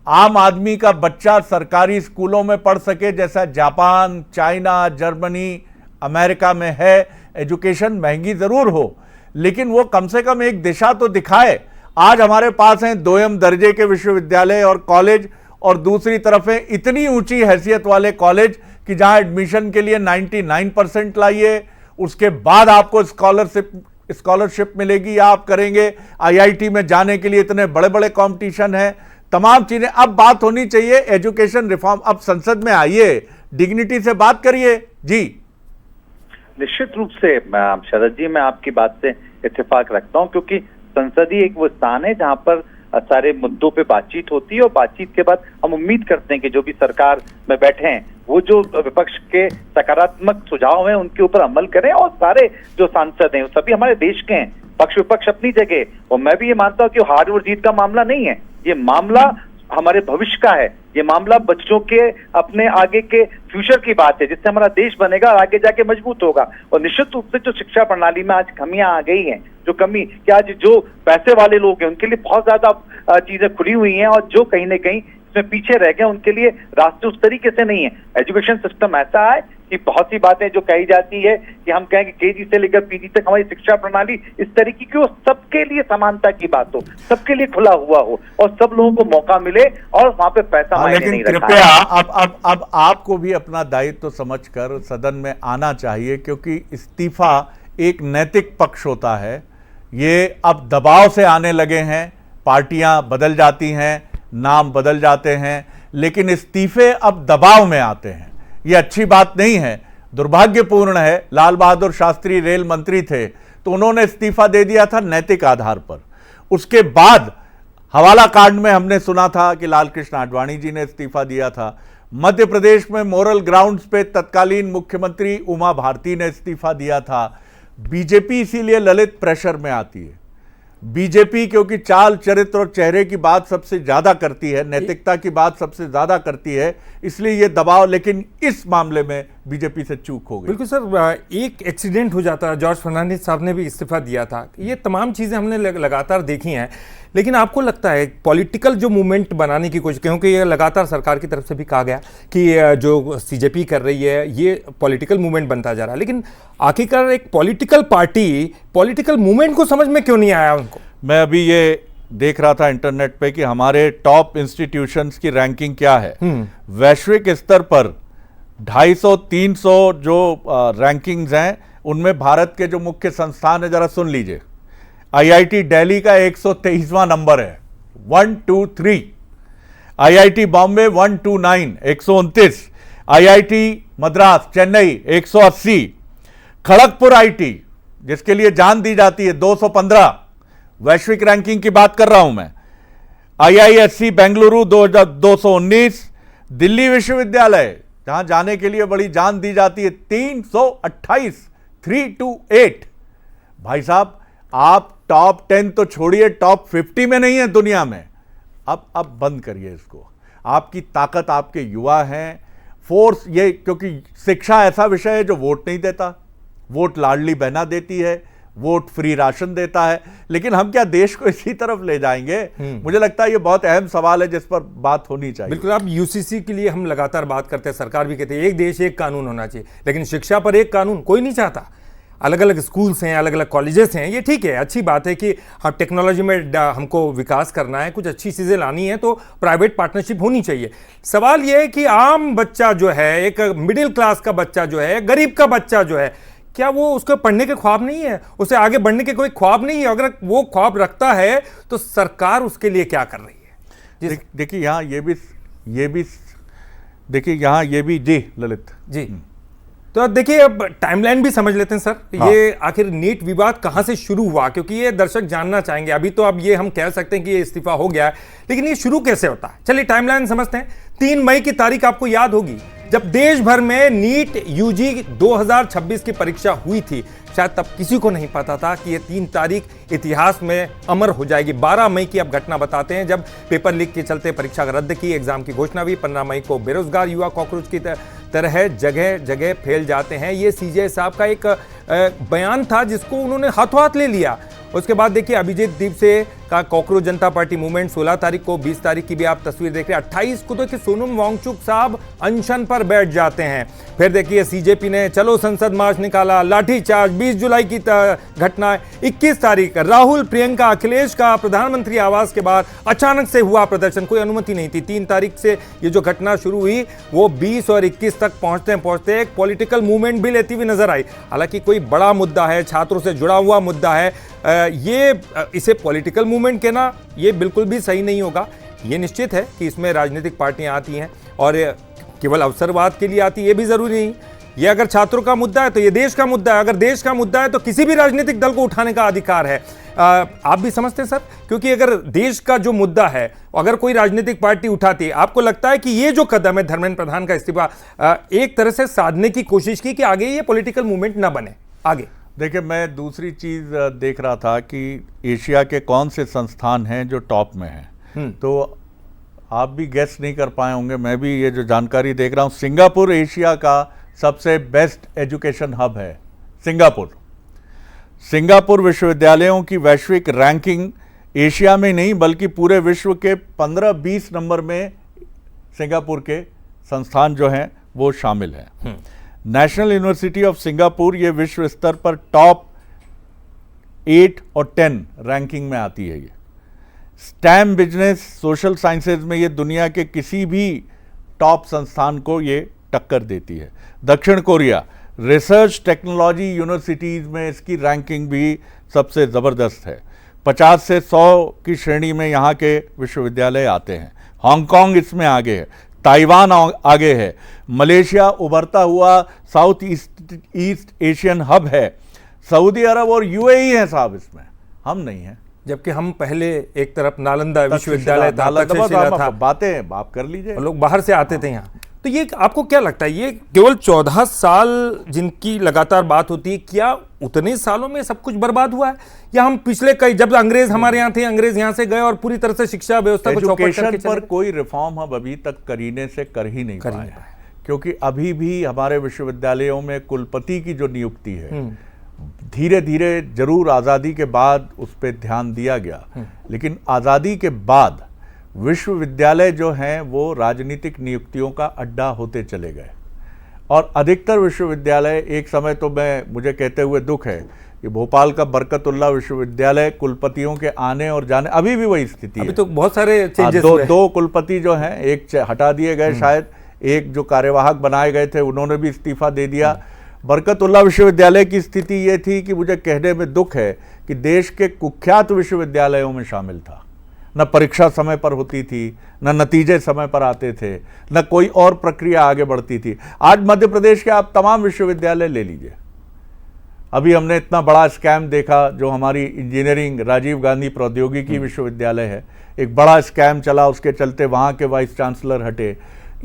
आम आदमी का बच्चा सरकारी स्कूलों में पढ़ सके जैसा जापान, चाइना, जर्मनी, अमेरिका में है। एजुकेशन महंगी जरूर हो, लेकिन वो कम से कम एक दिशा तो दिखाए। आज हमारे पास हैं दोयम दर्जे के विश्वविद्यालय और कॉलेज, और दूसरी तरफ है इतनी ऊंची हैसियत वाले कॉलेज कि जहां एडमिशन के लिए 99% लाइए, उसके बाद आपको स्कॉलरशिप मिलेगी या आप करेंगे। आईआईटी में जाने के लिए इतने बड़े बड़े कंपटीशन हैं, तमाम चीजें। अब बात होनी चाहिए एजुकेशन रिफॉर्म। अब संसद में आइए, डिग्निटी से बात करिए जी। निश्चित रूप से शरद जी, मैं आपकी बात से इत्तेफाक रखता हूं, क्योंकि संसदीय एक वो स्थान है जहां पर सारे मुद्दों पे बातचीत होती है, और बातचीत के बाद हम उम्मीद करते हैं कि जो भी सरकार में बैठे हैं वो जो विपक्ष के सकारात्मक सुझाव हैं उनके ऊपर अमल करें। और सारे जो सांसद हैं सभी हमारे देश के हैं, पक्ष विपक्ष अपनी जगह। और मैं भी ये मानता हूं कि हार और जीत का मामला नहीं है, ये मामला हमारे भविष्य का है, ये मामला बच्चों के अपने आगे के फ्यूचर की बात है, जिससे हमारा देश बनेगा और आगे जाके मजबूत होगा। और निश्चित रूप से जो शिक्षा प्रणाली में आज कमियां आ गई हैं, जो कमी कि आज जो पैसे वाले लोग हैं उनके लिए बहुत ज्यादा चीजें खुली हुई हैं, और जो कहीं ना कहीं इसमें पीछे रह गए उनके लिए रास्ते उस तरीके से नहीं है। एजुकेशन सिस्टम ऐसा है कि बहुत सी बातें जो कही जाती है कि हम कहें कि केजी से लेकर पीजी तक हमारी शिक्षा प्रणाली इस तरीके की हो, सबके लिए समानता की बात हो, सबके लिए खुला हुआ हो, और सब लोगों को मौका मिले, और वहां पे पैसा मायने नहीं रखता। कृपया अब आपको भी अपना दायित्व समझकर सदन में आना चाहिए, क्योंकि इस्तीफा एक नैतिक पक्ष होता है। ये अब दबाव से आने लगे हैं, पार्टियां बदल जाती हैं, नाम बदल जाते हैं, लेकिन इस्तीफे अब दबाव में आते हैं। ये अच्छी बात नहीं है, दुर्भाग्यपूर्ण है। लाल बहादुर शास्त्री रेल मंत्री थे तो उन्होंने इस्तीफा दे दिया था नैतिक आधार पर। उसके बाद हवाला कांड में हमने सुना था कि लाल कृष्ण आडवाणी जी ने इस्तीफा दिया था। मध्य प्रदेश में मोरल ग्राउंड्स पे तत्कालीन मुख्यमंत्री उमा भारती ने इस्तीफा दिया था। बीजेपी इसीलिए ललित प्रेशर में आती है। बीजेपी क्योंकि चाल, चरित्र और चेहरे की बात सबसे ज्यादा करती है, नैतिकता की बात सबसे ज्यादा करती है, इसलिए ये दबाव। लेकिन इस मामले में बीजेपी से चूक हो गई। बिल्कुल सर, एक एक्सीडेंट हो जाता है, जॉर्ज फर्नांडिस साहब ने भी इस्तीफा दिया था। ये तमाम चीजें हमने लगातार देखी हैं, लेकिन आपको लगता है पॉलिटिकल जो मूवमेंट बनाने की कोशिश, क्योंकि ये लगातार सरकार की तरफ से भी कहा गया कि जो सीजेपी कर रही है ये पॉलिटिकल मूवमेंट बनता जा रहा है, लेकिन आखिरकार एक पॉलिटिकल पार्टी पॉलिटिकल मूवमेंट को समझ में क्यों नहीं आया उनको? मैं अभी ये देख रहा था इंटरनेट पे कि हमारे टॉप इंस्टीट्यूशंस की रैंकिंग क्या है। वैश्विक स्तर पर 250-300 जो रैंकिंग्स हैं, उनमें भारत के जो मुख्य संस्थान है, जरा सुन लीजिए। आईआईटी दिल्ली का 123वां नंबर है, 123। IIT Bombay 129, 129। IIT Madras Chennai 180। Kharagpur IT, जिसके लिए जान दी जाती है, 215। वैश्विक रैंकिंग की बात कर रहा हूं मैं। आईआईएससी बेंगलुरु 219। दिल्ली विश्वविद्यालय, जहां जाने के लिए बड़ी जान दी जाती है, 328, 328। भाई साहब, आप टॉप 10 तो छोड़िए, टॉप 50 में नहीं है दुनिया में। अब बंद करिए इसको। आपकी ताकत आपके युवा हैं, फोर्स ये, क्योंकि शिक्षा ऐसा विषय है जो वोट नहीं देता, वोट लाडली बहना देती है, वोट फ्री राशन देता है, लेकिन हम क्या देश को इसी तरफ ले जाएंगे? मुझे लगता है ये बहुत अहम सवाल है जिस पर बात होनी चाहिए। बिल्कुल, आप यूसीसी के लिए हम लगातार बात करते हैं, सरकार भी कहती है एक देश एक कानून होना चाहिए, लेकिन शिक्षा पर एक कानून कोई नहीं चाहता। अलग अलग स्कूल्स हैं, अलग अलग कॉलेजेस हैं, ये ठीक है, अच्छी बात है कि हाँ टेक्नोलॉजी में हमको विकास करना है, कुछ अच्छी चीज़ें लानी है तो प्राइवेट पार्टनरशिप होनी चाहिए। सवाल ये है कि आम बच्चा जो है, एक मिडिल क्लास का बच्चा जो है, गरीब का बच्चा जो है, क्या वो उसको पढ़ने के ख्वाब नहीं है, उसे आगे बढ़ने के कोई ख्वाब नहीं है? अगर वो ख्वाब रखता है तो सरकार उसके लिए क्या कर रही है? देखिए यहाँ ये भी देखिए यहाँ ये भी जी ललित जी, तो देखिए अब टाइमलाइन भी समझ लेते हैं सर। हाँ। ये आखिर नीट विवाद कहां से शुरू हुआ, क्योंकि ये दर्शक जानना चाहेंगे। अभी तो अब ये हम कह सकते हैं कि ये इस्तीफा हो गया है, लेकिन ये शुरू कैसे होता है? चलिए टाइमलाइन समझते हैं। 3 मई की तारीख आपको याद होगी जब देश भर में नीट यूजी 2026 की परीक्षा हुई थी। शायद तब किसी को नहीं पता था कि ये 3 तारीख इतिहास में अमर हो जाएगी। 12 मई की अब घटना बताते हैं जब पेपर लीक के चलते परीक्षा रद्द की, एग्जाम की घोषणा हुई। 15 मई को बेरोजगार युवा कॉकरोच की तरह जगह जगह फैल जाते हैं। ये सीजे साहब का एक बयान था जिसको उन्होंने हाथों हाथ ले लिया। उसके बाद देखिए अभिजीत दीपसे का कॉकरोच जनता पार्टी मूवमेंट 16 तारीख को, 20 तारीख की भी आप तस्वीर देख रहे हैं। 28 को देखिए सोनम वांगचुक साहब अनशन पर बैठ जाते हैं। फिर देखिए सीजेपी ने चलो संसद मार्च निकाला, लाठीचार्ज, 20 जुलाई की घटना। 21 तारीख राहुल, प्रियंका, अखिलेश का प्रधानमंत्री आवास के बाद अचानक से हुआ प्रदर्शन, कोई अनुमति नहीं थी। 3 तारीख से ये जो घटना शुरू हुई वो 20 और 21 तक पहुंचते एक पॉलिटिकल मूवमेंट भी लेती हुई नजर आई। हालांकि कोई बड़ा मुद्दा है, छात्रों से जुड़ा हुआ मुद्दा है, इसे पॉलिटिकल मूवमेंट कहना ये बिल्कुल भी सही नहीं होगा। ये निश्चित है कि इसमें राजनीतिक पार्टियां आती हैं और केवल अवसरवाद के लिए आती है, ये भी जरूरी नहीं। ये अगर छात्रों का मुद्दा है तो ये देश का मुद्दा है, अगर देश का मुद्दा है तो किसी भी राजनीतिक दल को उठाने का अधिकार है। आप भी समझते हैं सर? क्योंकि अगर देश का जो मुद्दा है अगर कोई राजनीतिक पार्टी उठाती है, आपको लगता है कि ये जो कदम है धर्मेंद्र प्रधान का इस्तीफा, एक तरह से साधने की कोशिश की कि आगे ये पॉलिटिकल मूवमेंट ना बने आगे? देखिए मैं दूसरी चीज़ देख रहा था कि एशिया के कौन से संस्थान हैं जो टॉप में हैं, तो आप भी गेस नहीं कर पाए होंगे, मैं भी ये जो जानकारी देख रहा हूँ। सिंगापुर एशिया का सबसे बेस्ट एजुकेशन हब है। सिंगापुर विश्वविद्यालयों की वैश्विक रैंकिंग एशिया में नहीं बल्कि पूरे विश्व के 15-20 नंबर में सिंगापुर के संस्थान जो हैं वो शामिल हैं। नेशनल यूनिवर्सिटी ऑफ सिंगापुर ये विश्व स्तर पर टॉप 8 और 10 रैंकिंग में आती है। ये स्टैम, बिजनेस, सोशल साइंसेज में ये दुनिया के किसी भी टॉप संस्थान को ये टक्कर देती है। दक्षिण कोरिया रिसर्च टेक्नोलॉजी यूनिवर्सिटीज़ में इसकी रैंकिंग भी सबसे ज़बरदस्त है। 50 से 100 की श्रेणी में यहाँ के विश्वविद्यालय आते हैं। हांगकांग इसमें आगे है, ताइवान आगे है, मलेशिया उभरता हुआ साउथ ईस्ट एशियन हब है, सऊदी अरब और यूएई है साहब, इसमें हम नहीं हैं। जबकि हम पहले एक तरफ नालंदा विश्वविद्यालय था, बातें आप कर लीजिए, लोग बाहर से आते थे यहाँ। तो ये आपको क्या लगता है, ये केवल 14 साल जिनकी लगातार बात होती है, क्या उतने सालों में सब कुछ बर्बाद हुआ है? या हम पिछले कई, जब अंग्रेज हमारे यहाँ थे, अंग्रेज यहाँ से गए और पूरी तरह से शिक्षा व्यवस्था को चौपट करके पर कोई रिफॉर्म हम अभी तक करीने से कर ही नहीं पाए, क्योंकि अभी भी हमारे विश्वविद्यालयों में कुलपति की जो नियुक्ति है, धीरे धीरे जरूर आज़ादी के बाद उस पर ध्यान दिया गया, लेकिन आज़ादी के बाद विश्वविद्यालय जो हैं वो राजनीतिक नियुक्तियों का अड्डा होते चले गए। और अधिकतर विश्वविद्यालय, एक समय तो मुझे कहते हुए दुख है कि भोपाल का बरकतुल्लाह विश्वविद्यालय कुलपतियों के आने और जाने, अभी भी वही स्थिति है। अभी तो बहुत सारे चेंजेस दो कुलपति जो हैं, एक हटा दिए गए शायद, एक जो कार्यवाहक बनाए गए थे उन्होंने भी इस्तीफा दे दिया। बरकतुल्लाह विश्वविद्यालय की स्थिति ये थी कि मुझे कहने में दुख है कि देश के कुख्यात विश्वविद्यालयों में शामिल था। न परीक्षा समय पर होती थी, न नतीजे समय पर आते थे, न कोई और प्रक्रिया आगे बढ़ती थी। आज मध्य प्रदेश के आप तमाम विश्वविद्यालय ले लीजिए, अभी हमने इतना बड़ा स्कैम देखा जो हमारी इंजीनियरिंग राजीव गांधी प्रौद्योगिकी विश्वविद्यालय है, एक बड़ा स्कैम चला, उसके चलते वहाँ के वाइस चांसलर हटे।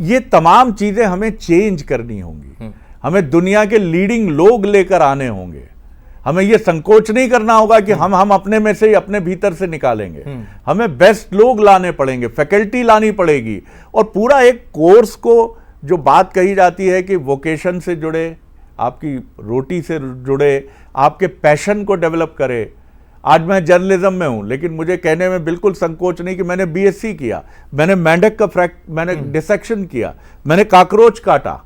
ये तमाम चीज़ें हमें चेंज करनी होंगी, हमें दुनिया के लीडिंग लोग लेकर आने होंगे। हमें ये संकोच नहीं करना होगा कि हम अपने में से ही अपने भीतर से निकालेंगे। हमें बेस्ट लोग लाने पड़ेंगे, फैकल्टी लानी पड़ेगी, और पूरा एक कोर्स को, जो बात कही जाती है कि वोकेशन से जुड़े, आपकी रोटी से जुड़े, आपके पैशन को डेवलप करे। आज मैं जर्नलिज्म में हूं, लेकिन मुझे कहने में बिल्कुल संकोच नहीं कि मैंने बीएससी किया, मैंने मेंढक का मैंने डिसेक्शन किया, मैंने काकरोच काटा,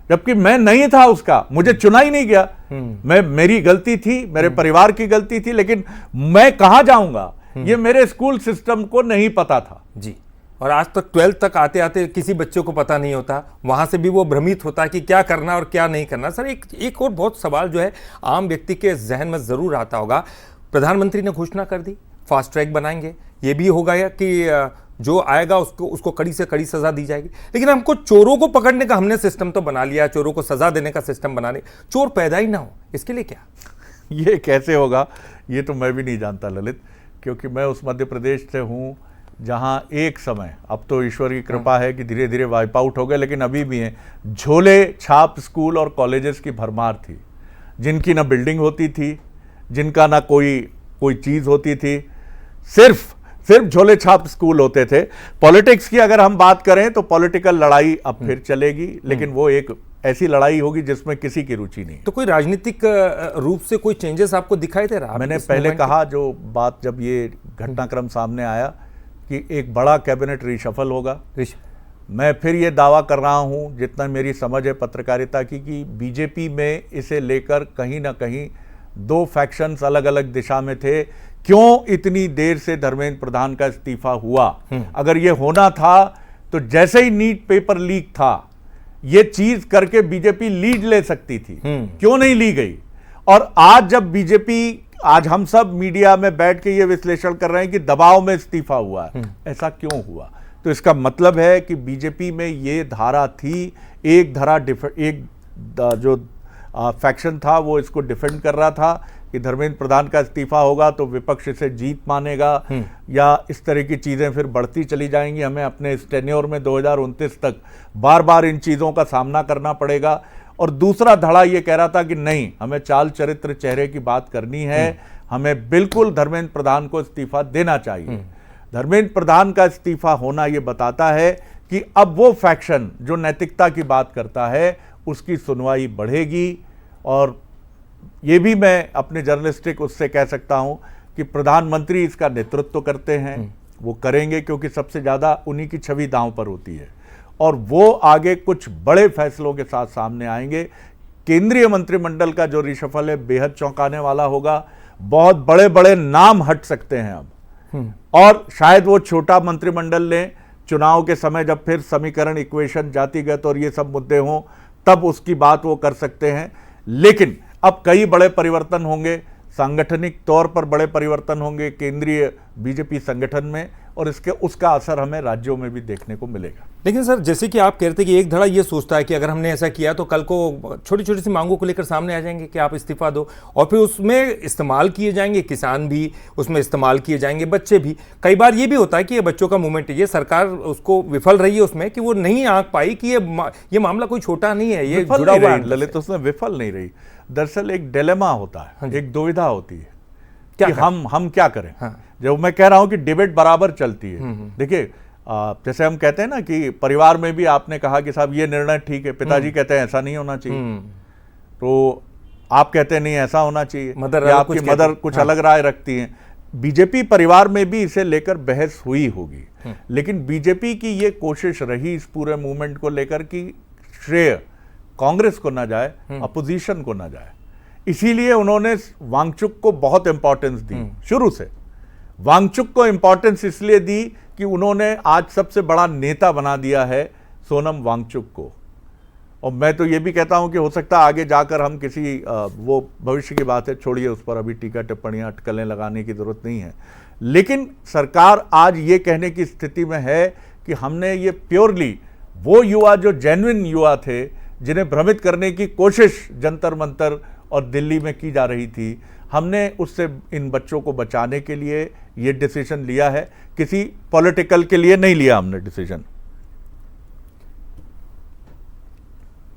जबकि मैं नहीं था उसका, मुझे चुना ही नहीं गया। मेरी गलती थी, मेरे परिवार की गलती थी, लेकिन मैं कहां जाऊंगा ये मेरे स्कूल सिस्टम को नहीं पता था जी। और आज तक 12th तक आते आते किसी बच्चे को पता नहीं होता, वहां से भी वो भ्रमित होता है कि क्या करना और क्या नहीं करना। सर एक और बहुत सवाल जो है आम व्यक्ति के जहन में जरूर आता होगा, प्रधानमंत्री ने घोषणा कर दी फास्ट ट्रैक बनाएंगे, ये भी होगा या कि जो आएगा उसको कड़ी से कड़ी सजा दी जाएगी, लेकिन हमको चोरों को पकड़ने का हमने सिस्टम तो बना लिया, चोरों को सजा देने का सिस्टम बना लिया, चोर पैदा ही ना हो, इसके लिए क्या? ये कैसे होगा ये तो मैं भी नहीं जानता ललित, क्योंकि मैं उस मध्य प्रदेश से हूँ जहाँ एक समय, अब तो ईश्वर की कृपा है कि धीरे धीरे वाइप आउट हो गए, लेकिन अभी भी हैं, झोले छाप स्कूल और कॉलेजेस की भरमार थी, जिनकी ना बिल्डिंग होती थी, जिनका ना कोई चीज़ होती थी, सिर्फ झोले छाप स्कूल होते थे। पॉलिटिक्स की अगर हम बात करें तो पॉलिटिकल लड़ाई अब फिर चलेगी, लेकिन वो एक ऐसी लड़ाई होगी जिसमें किसी की रुचि नहीं। तो कोई राजनीतिक रूप से कोई चेंजेस आपको दिखाई दे रहा? मैंने पहले कहा, जो बात जब ये घटनाक्रम सामने आया कि एक बड़ा कैबिनेट रिशफल होगा, मैं फिर ये दावा कर रहा हूँ, जितना मेरी समझ है पत्रकारिता की, कि बीजेपी में इसे लेकर कहीं ना कहीं दो फैक्शंस अलग अलग दिशा में थे। क्यों इतनी देर से धर्मेंद्र प्रधान का इस्तीफा हुआ? अगर ये होना था तो जैसे ही नीट पेपर लीक था, ये चीज करके बीजेपी लीड ले सकती थी, क्यों नहीं ली गई? और आज जब बीजेपी, आज हम सब मीडिया में बैठ के ये विश्लेषण कर रहे हैं कि दबाव में इस्तीफा हुआ है, ऐसा क्यों हुआ? तो इसका मतलब है कि बीजेपी में ये धारा थी, एक धारा जो फैक्शन था वो इसको डिफेंड कर रहा था कि धर्मेंद्र प्रधान का इस्तीफा होगा तो विपक्ष इसे जीत मानेगा, या इस तरह की चीज़ें फिर बढ़ती चली जाएंगी, हमें अपने इस टेन्योर में 2029 तक बार बार इन चीज़ों का सामना करना पड़ेगा। और दूसरा धड़ा ये कह रहा था कि नहीं, हमें चाल चरित्र चेहरे की बात करनी है, हमें बिल्कुल धर्मेंद्र प्रधान को इस्तीफा देना चाहिए। धर्मेंद्र प्रधान का इस्तीफा होना ये बताता है कि अब वो फैक्शन जो नैतिकता की बात करता है उसकी सुनवाई बढ़ेगी। और ये भी मैं अपने जर्नलिस्टिक उससे कह सकता हूं कि प्रधानमंत्री इसका नेतृत्व करते हैं, वो करेंगे, क्योंकि सबसे ज़्यादा उन्हीं की छवि दांव पर होती है, और वो आगे कुछ बड़े फैसलों के साथ सामने आएंगे। केंद्रीय मंत्रिमंडल का जो रिशफल है बेहद चौंकाने वाला होगा, बहुत बड़े बड़े नाम हट सकते हैं अब, और शायद वो छोटा मंत्रिमंडल लें, चुनाव के समय जब फिर समीकरण, इक्वेशन, जातिगत और ये सब मुद्दे हों तब उसकी बात वो कर सकते हैं। लेकिन अब कई बड़े परिवर्तन होंगे, सांगठनिक तौर पर बड़े परिवर्तन होंगे केंद्रीय बीजेपी संगठन में, और उसका असर हमें राज्यों में भी देखने को मिलेगा। लेकिन सर, जैसे कि आप कह रहे थे कि एक धड़ा ये सोचता है कि अगर हमने ऐसा किया तो कल को छोटी छोटी सी मांगों को लेकर सामने आ जाएंगे कि आप इस्तीफा दो, और फिर उसमें इस्तेमाल किए जाएंगे किसान भी, उसमें इस्तेमाल किए जाएंगे बच्चे भी। कई बार ये भी होता है कि ये बच्चों का मूवमेंट है, ये सरकार उसको विफल रही है उसमें कि वो नहीं आंक पाई कि ये मामला कोई छोटा नहीं है, ये जुड़ा हुआ है। ललित, उसमें विफल नहीं रही। दरअसल एक डिलेमा होता है, एक दुविधा होती है क्या कि हम क्या करें। जब मैं कह रहा हूं कि डिबेट बराबर चलती है, देखिए जैसे हम कहते हैं ना कि परिवार में भी आपने कहा कि साहब ये निर्णय ठीक है, पिताजी कहते हैं ऐसा नहीं होना चाहिए, तो आप कहते हैं नहीं ऐसा होना चाहिए, या आपकी मदर कुछ अलग राय रखती हैं। बीजेपी परिवार में भी इसे लेकर बहस हुई होगी, लेकिन बीजेपी की ये कोशिश रही इस पूरे मूवमेंट को लेकर कि श्रेय कांग्रेस को ना जाए, अपोजिशन को ना जाए, इसीलिए उन्होंने वांगचुक को बहुत इंपॉर्टेंस दी। शुरू से वांगचुक को इंपॉर्टेंस इसलिए दी कि उन्होंने आज सबसे बड़ा नेता बना दिया है सोनम वांगचुक को। और मैं तो ये भी कहता हूं कि हो सकता है आगे जाकर हम किसी वो भविष्य की बात है, छोड़िए उस पर अभी टीका टिप्पणियां अटकलें लगाने की जरूरत नहीं है, लेकिन सरकार आज ये कहने की स्थिति में है कि हमने ये प्योरली वो युवा जो जेन्युइन युवा थे, जिन्हें भ्रमित करने की कोशिश जंतर मंतर और दिल्ली में की जा रही थी, हमने उससे इन बच्चों को बचाने के लिए ये डिसीजन लिया है, किसी पॉलिटिकल के लिए नहीं लिया हमने डिसीजन।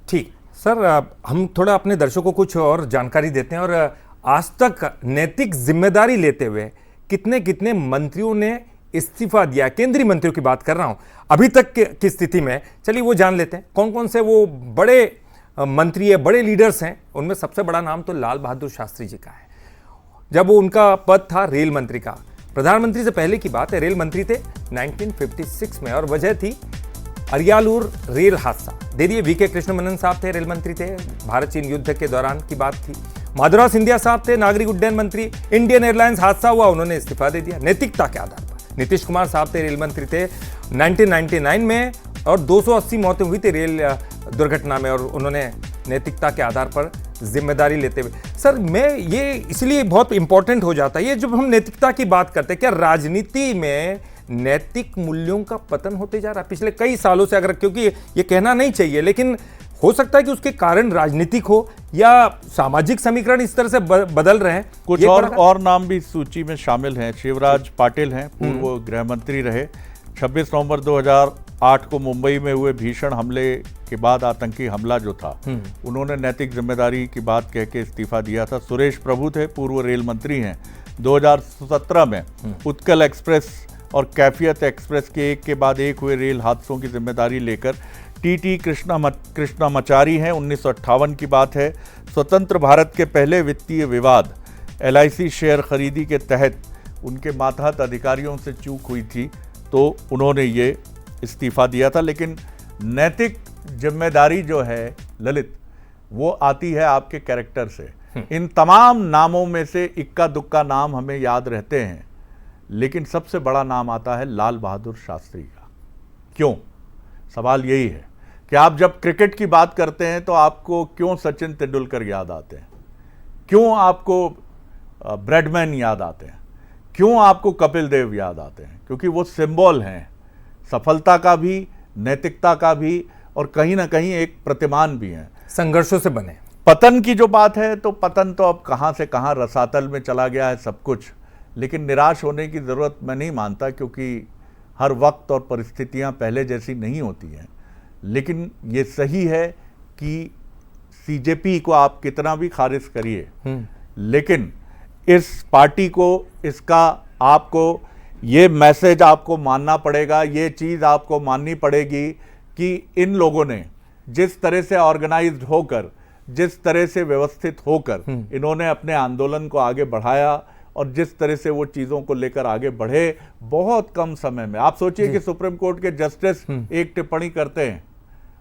ठीक सर, हम थोड़ा अपने दर्शकों को कुछ और जानकारी देते हैं, और आज तक नैतिक जिम्मेदारी लेते हुए कितने कितने मंत्रियों ने इस्तीफा दिया, केंद्रीय मंत्रियों की बात कर रहा हूं अभी तक की स्थिति में। चलिए वो जान लेते हैं कौन कौन से वो बड़े मंत्री है, बड़े लीडर्स हैं। उनमें सबसे बड़ा नाम तो लाल बहादुर शास्त्री जी का है। जब वो उनका पद था रेल मंत्री का, प्रधानमंत्री से पहले की बात है, रेल मंत्री थे 1956 में, और वजह थी अरियालूर रेल हादसा। देखिए वीके कृष्ण मेनन साहब थे, रेल मंत्री थे, भारत चीन युद्ध के दौरान की बात थी। माधवराव सिंधिया साहब थे, नागरिक उड्डयन मंत्री, इंडियन एयरलाइंस हादसा हुआ, उन्होंने इस्तीफा दे दिया नैतिकता के आधार पर। नीतीश कुमार साहब थे, रेल मंत्री थे 1999 में, और 280 मौतें हुई थी रेल दुर्घटना में, और उन्होंने नैतिकता के आधार पर जिम्मेदारी लेते हुए। सर मैं ये इसलिए बहुत इंपॉर्टेंट हो जाता है ये, जब हम नैतिकता की बात करते हैं, क्या राजनीति में नैतिक मूल्यों का पतन होते जा रहा है पिछले कई सालों से? अगर, क्योंकि ये कहना नहीं चाहिए, लेकिन हो सकता है कि उसके कारण राजनीतिक हो या सामाजिक समीकरण इस तरह से बदल रहे हैं। कुछ और नाम भी सूची में शामिल हैं। शिवराज पाटिल हैं, पूर्व गृह मंत्री रहे। 26 नवंबर 2008 को मुंबई में हुए भीषण हमले के बाद, आतंकी हमला जो था, उन्होंने नैतिक जिम्मेदारी की बात कह के इस्तीफा दिया था। सुरेश प्रभु थे, पूर्व रेल मंत्री हैं। 2017 में उत्कल एक्सप्रेस और कैफियत एक्सप्रेस के एक बाद एक हुए रेल हादसों की जिम्मेदारी लेकर टीटी कृष्णामाचारी हैं। 1958 की बात है। स्वतंत्र भारत के पहले वित्तीय विवाद LIC शेयर खरीदी के तहत उनके मातहत अधिकारियों से चूक हुई थी, तो उन्होंने ये इस्तीफा दिया था। लेकिन नैतिक जिम्मेदारी जो है ललित, वो आती है आपके कैरेक्टर से। इन तमाम नामों में से इक्का दुक्का नाम हमें याद रहते हैं, लेकिन सबसे बड़ा नाम आता है लाल बहादुर शास्त्री का। क्यों? सवाल यही है कि आप जब क्रिकेट की बात करते हैं तो आपको क्यों सचिन तेंदुलकर याद आते हैं, क्यों आपको ब्रैडमैन याद आते हैं, क्यों आपको कपिल देव याद आते हैं? क्योंकि वो सिंबल हैं सफलता का भी, नैतिकता का भी, और कहीं ना कहीं एक प्रतिमान भी हैं। संघर्षों से बने। पतन की जो बात है, तो पतन तो अब कहाँ से कहाँ रसातल में चला गया है सब कुछ। लेकिन निराश होने की ज़रूरत मैं नहीं मानता, क्योंकि हर वक्त और परिस्थितियाँ पहले जैसी नहीं होती हैं। लेकिन ये सही है कि CJP को आप कितना भी खारिज करिए, लेकिन इस पार्टी को, इसका आपको ये मैसेज आपको मानना पड़ेगा, ये चीज़ आपको माननी पड़ेगी कि इन लोगों ने जिस तरह से ऑर्गेनाइज्ड होकर, जिस तरह से व्यवस्थित होकर इन्होंने अपने आंदोलन को आगे बढ़ाया, और जिस तरह से वो चीज़ों को लेकर आगे बढ़े बहुत कम समय में। आप सोचिए कि सुप्रीम कोर्ट के जस्टिस एक टिप्पणी करते हैं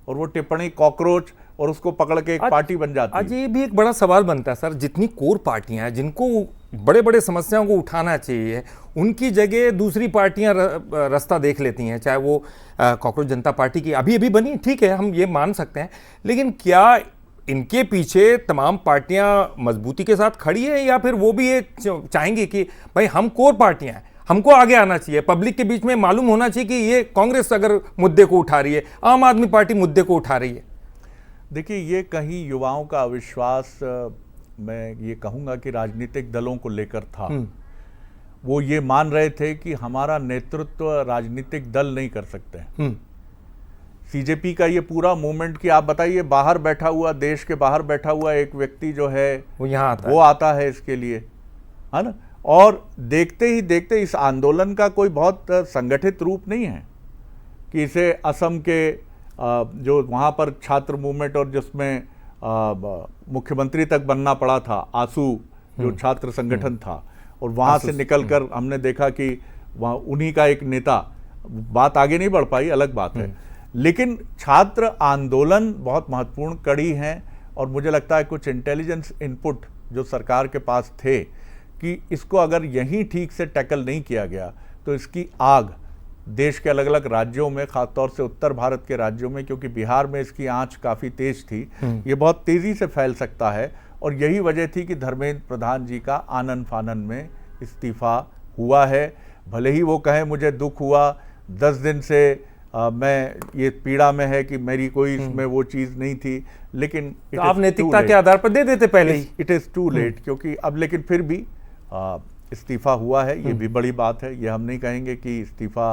और वो टिप्पणी कॉकरोच, और उसको पकड़ के एक पार्टी बन जाती है। आज ये भी एक बड़ा सवाल बनता है सर, जितनी कोर पार्टियां हैं जिनको बड़े बड़े समस्याओं को उठाना चाहिए, उनकी जगह दूसरी पार्टियां रास्ता देख लेती हैं। चाहे वो कॉकरोच जनता पार्टी की अभी बनी, ठीक है, हम ये मान सकते हैं, लेकिन क्या इनके पीछे तमाम पार्टियां मजबूती के साथ खड़ी है, या फिर वो भी ये चाहेंगे कि भाई हम कोर पार्टियां हैं, हमको आगे आना चाहिए, पब्लिक के बीच में मालूम होना चाहिए कि ये कांग्रेस अगर मुद्दे को उठा रही है, आम आदमी पार्टी मुद्दे को उठा रही है? देखिए, ये कहीं युवाओं का अविश्वास, मैं ये कहूँगा कि राजनीतिक दलों को लेकर था। वो ये मान रहे थे कि हमारा नेतृत्व राजनीतिक दल नहीं कर सकते। CJP का ये पूरा मूवमेंट कि आप बताइए, बाहर बैठा हुआ, देश के बाहर बैठा हुआ एक व्यक्ति जो है वो यहाँ आता वो आता है इसके लिए, है ना। और देखते ही देखते इस आंदोलन का कोई बहुत संगठित रूप नहीं है कि इसे असम के जो वहाँ पर छात्र मूवमेंट, और जिसमें मुख्यमंत्री तक बनना पड़ा था, आसू जो छात्र संगठन था, और वहाँ से निकलकर हमने देखा कि वहाँ उन्हीं का एक नेता, बात आगे नहीं बढ़ पाई, अलग बात है। लेकिन छात्र आंदोलन बहुत महत्वपूर्ण कड़ी हैं, और मुझे लगता है कुछ इंटेलिजेंस इनपुट जो सरकार के पास थे कि इसको अगर यहीं ठीक से टैकल नहीं किया गया तो इसकी आग देश के अलग अलग राज्यों में, खासतौर से उत्तर भारत के राज्यों में, क्योंकि बिहार में इसकी आंच काफ़ी तेज थी, ये बहुत तेज़ी से फैल सकता है। और यही वजह थी कि धर्मेंद्र प्रधान जी का आनन फानन में इस्तीफा हुआ है। भले ही वो कहें मुझे दुख हुआ, 10 दिन से मैं ये पीड़ा में है कि मेरी कोई इसमें वो चीज़ नहीं थी, लेकिन तो आप नैतिकता के आधार पर दे देते पहले ही। इट इज़ टू लेट, क्योंकि अब लेकिन फिर भी इस्तीफा हुआ है, ये भी बड़ी बात है। ये हम नहीं कहेंगे कि इस्तीफा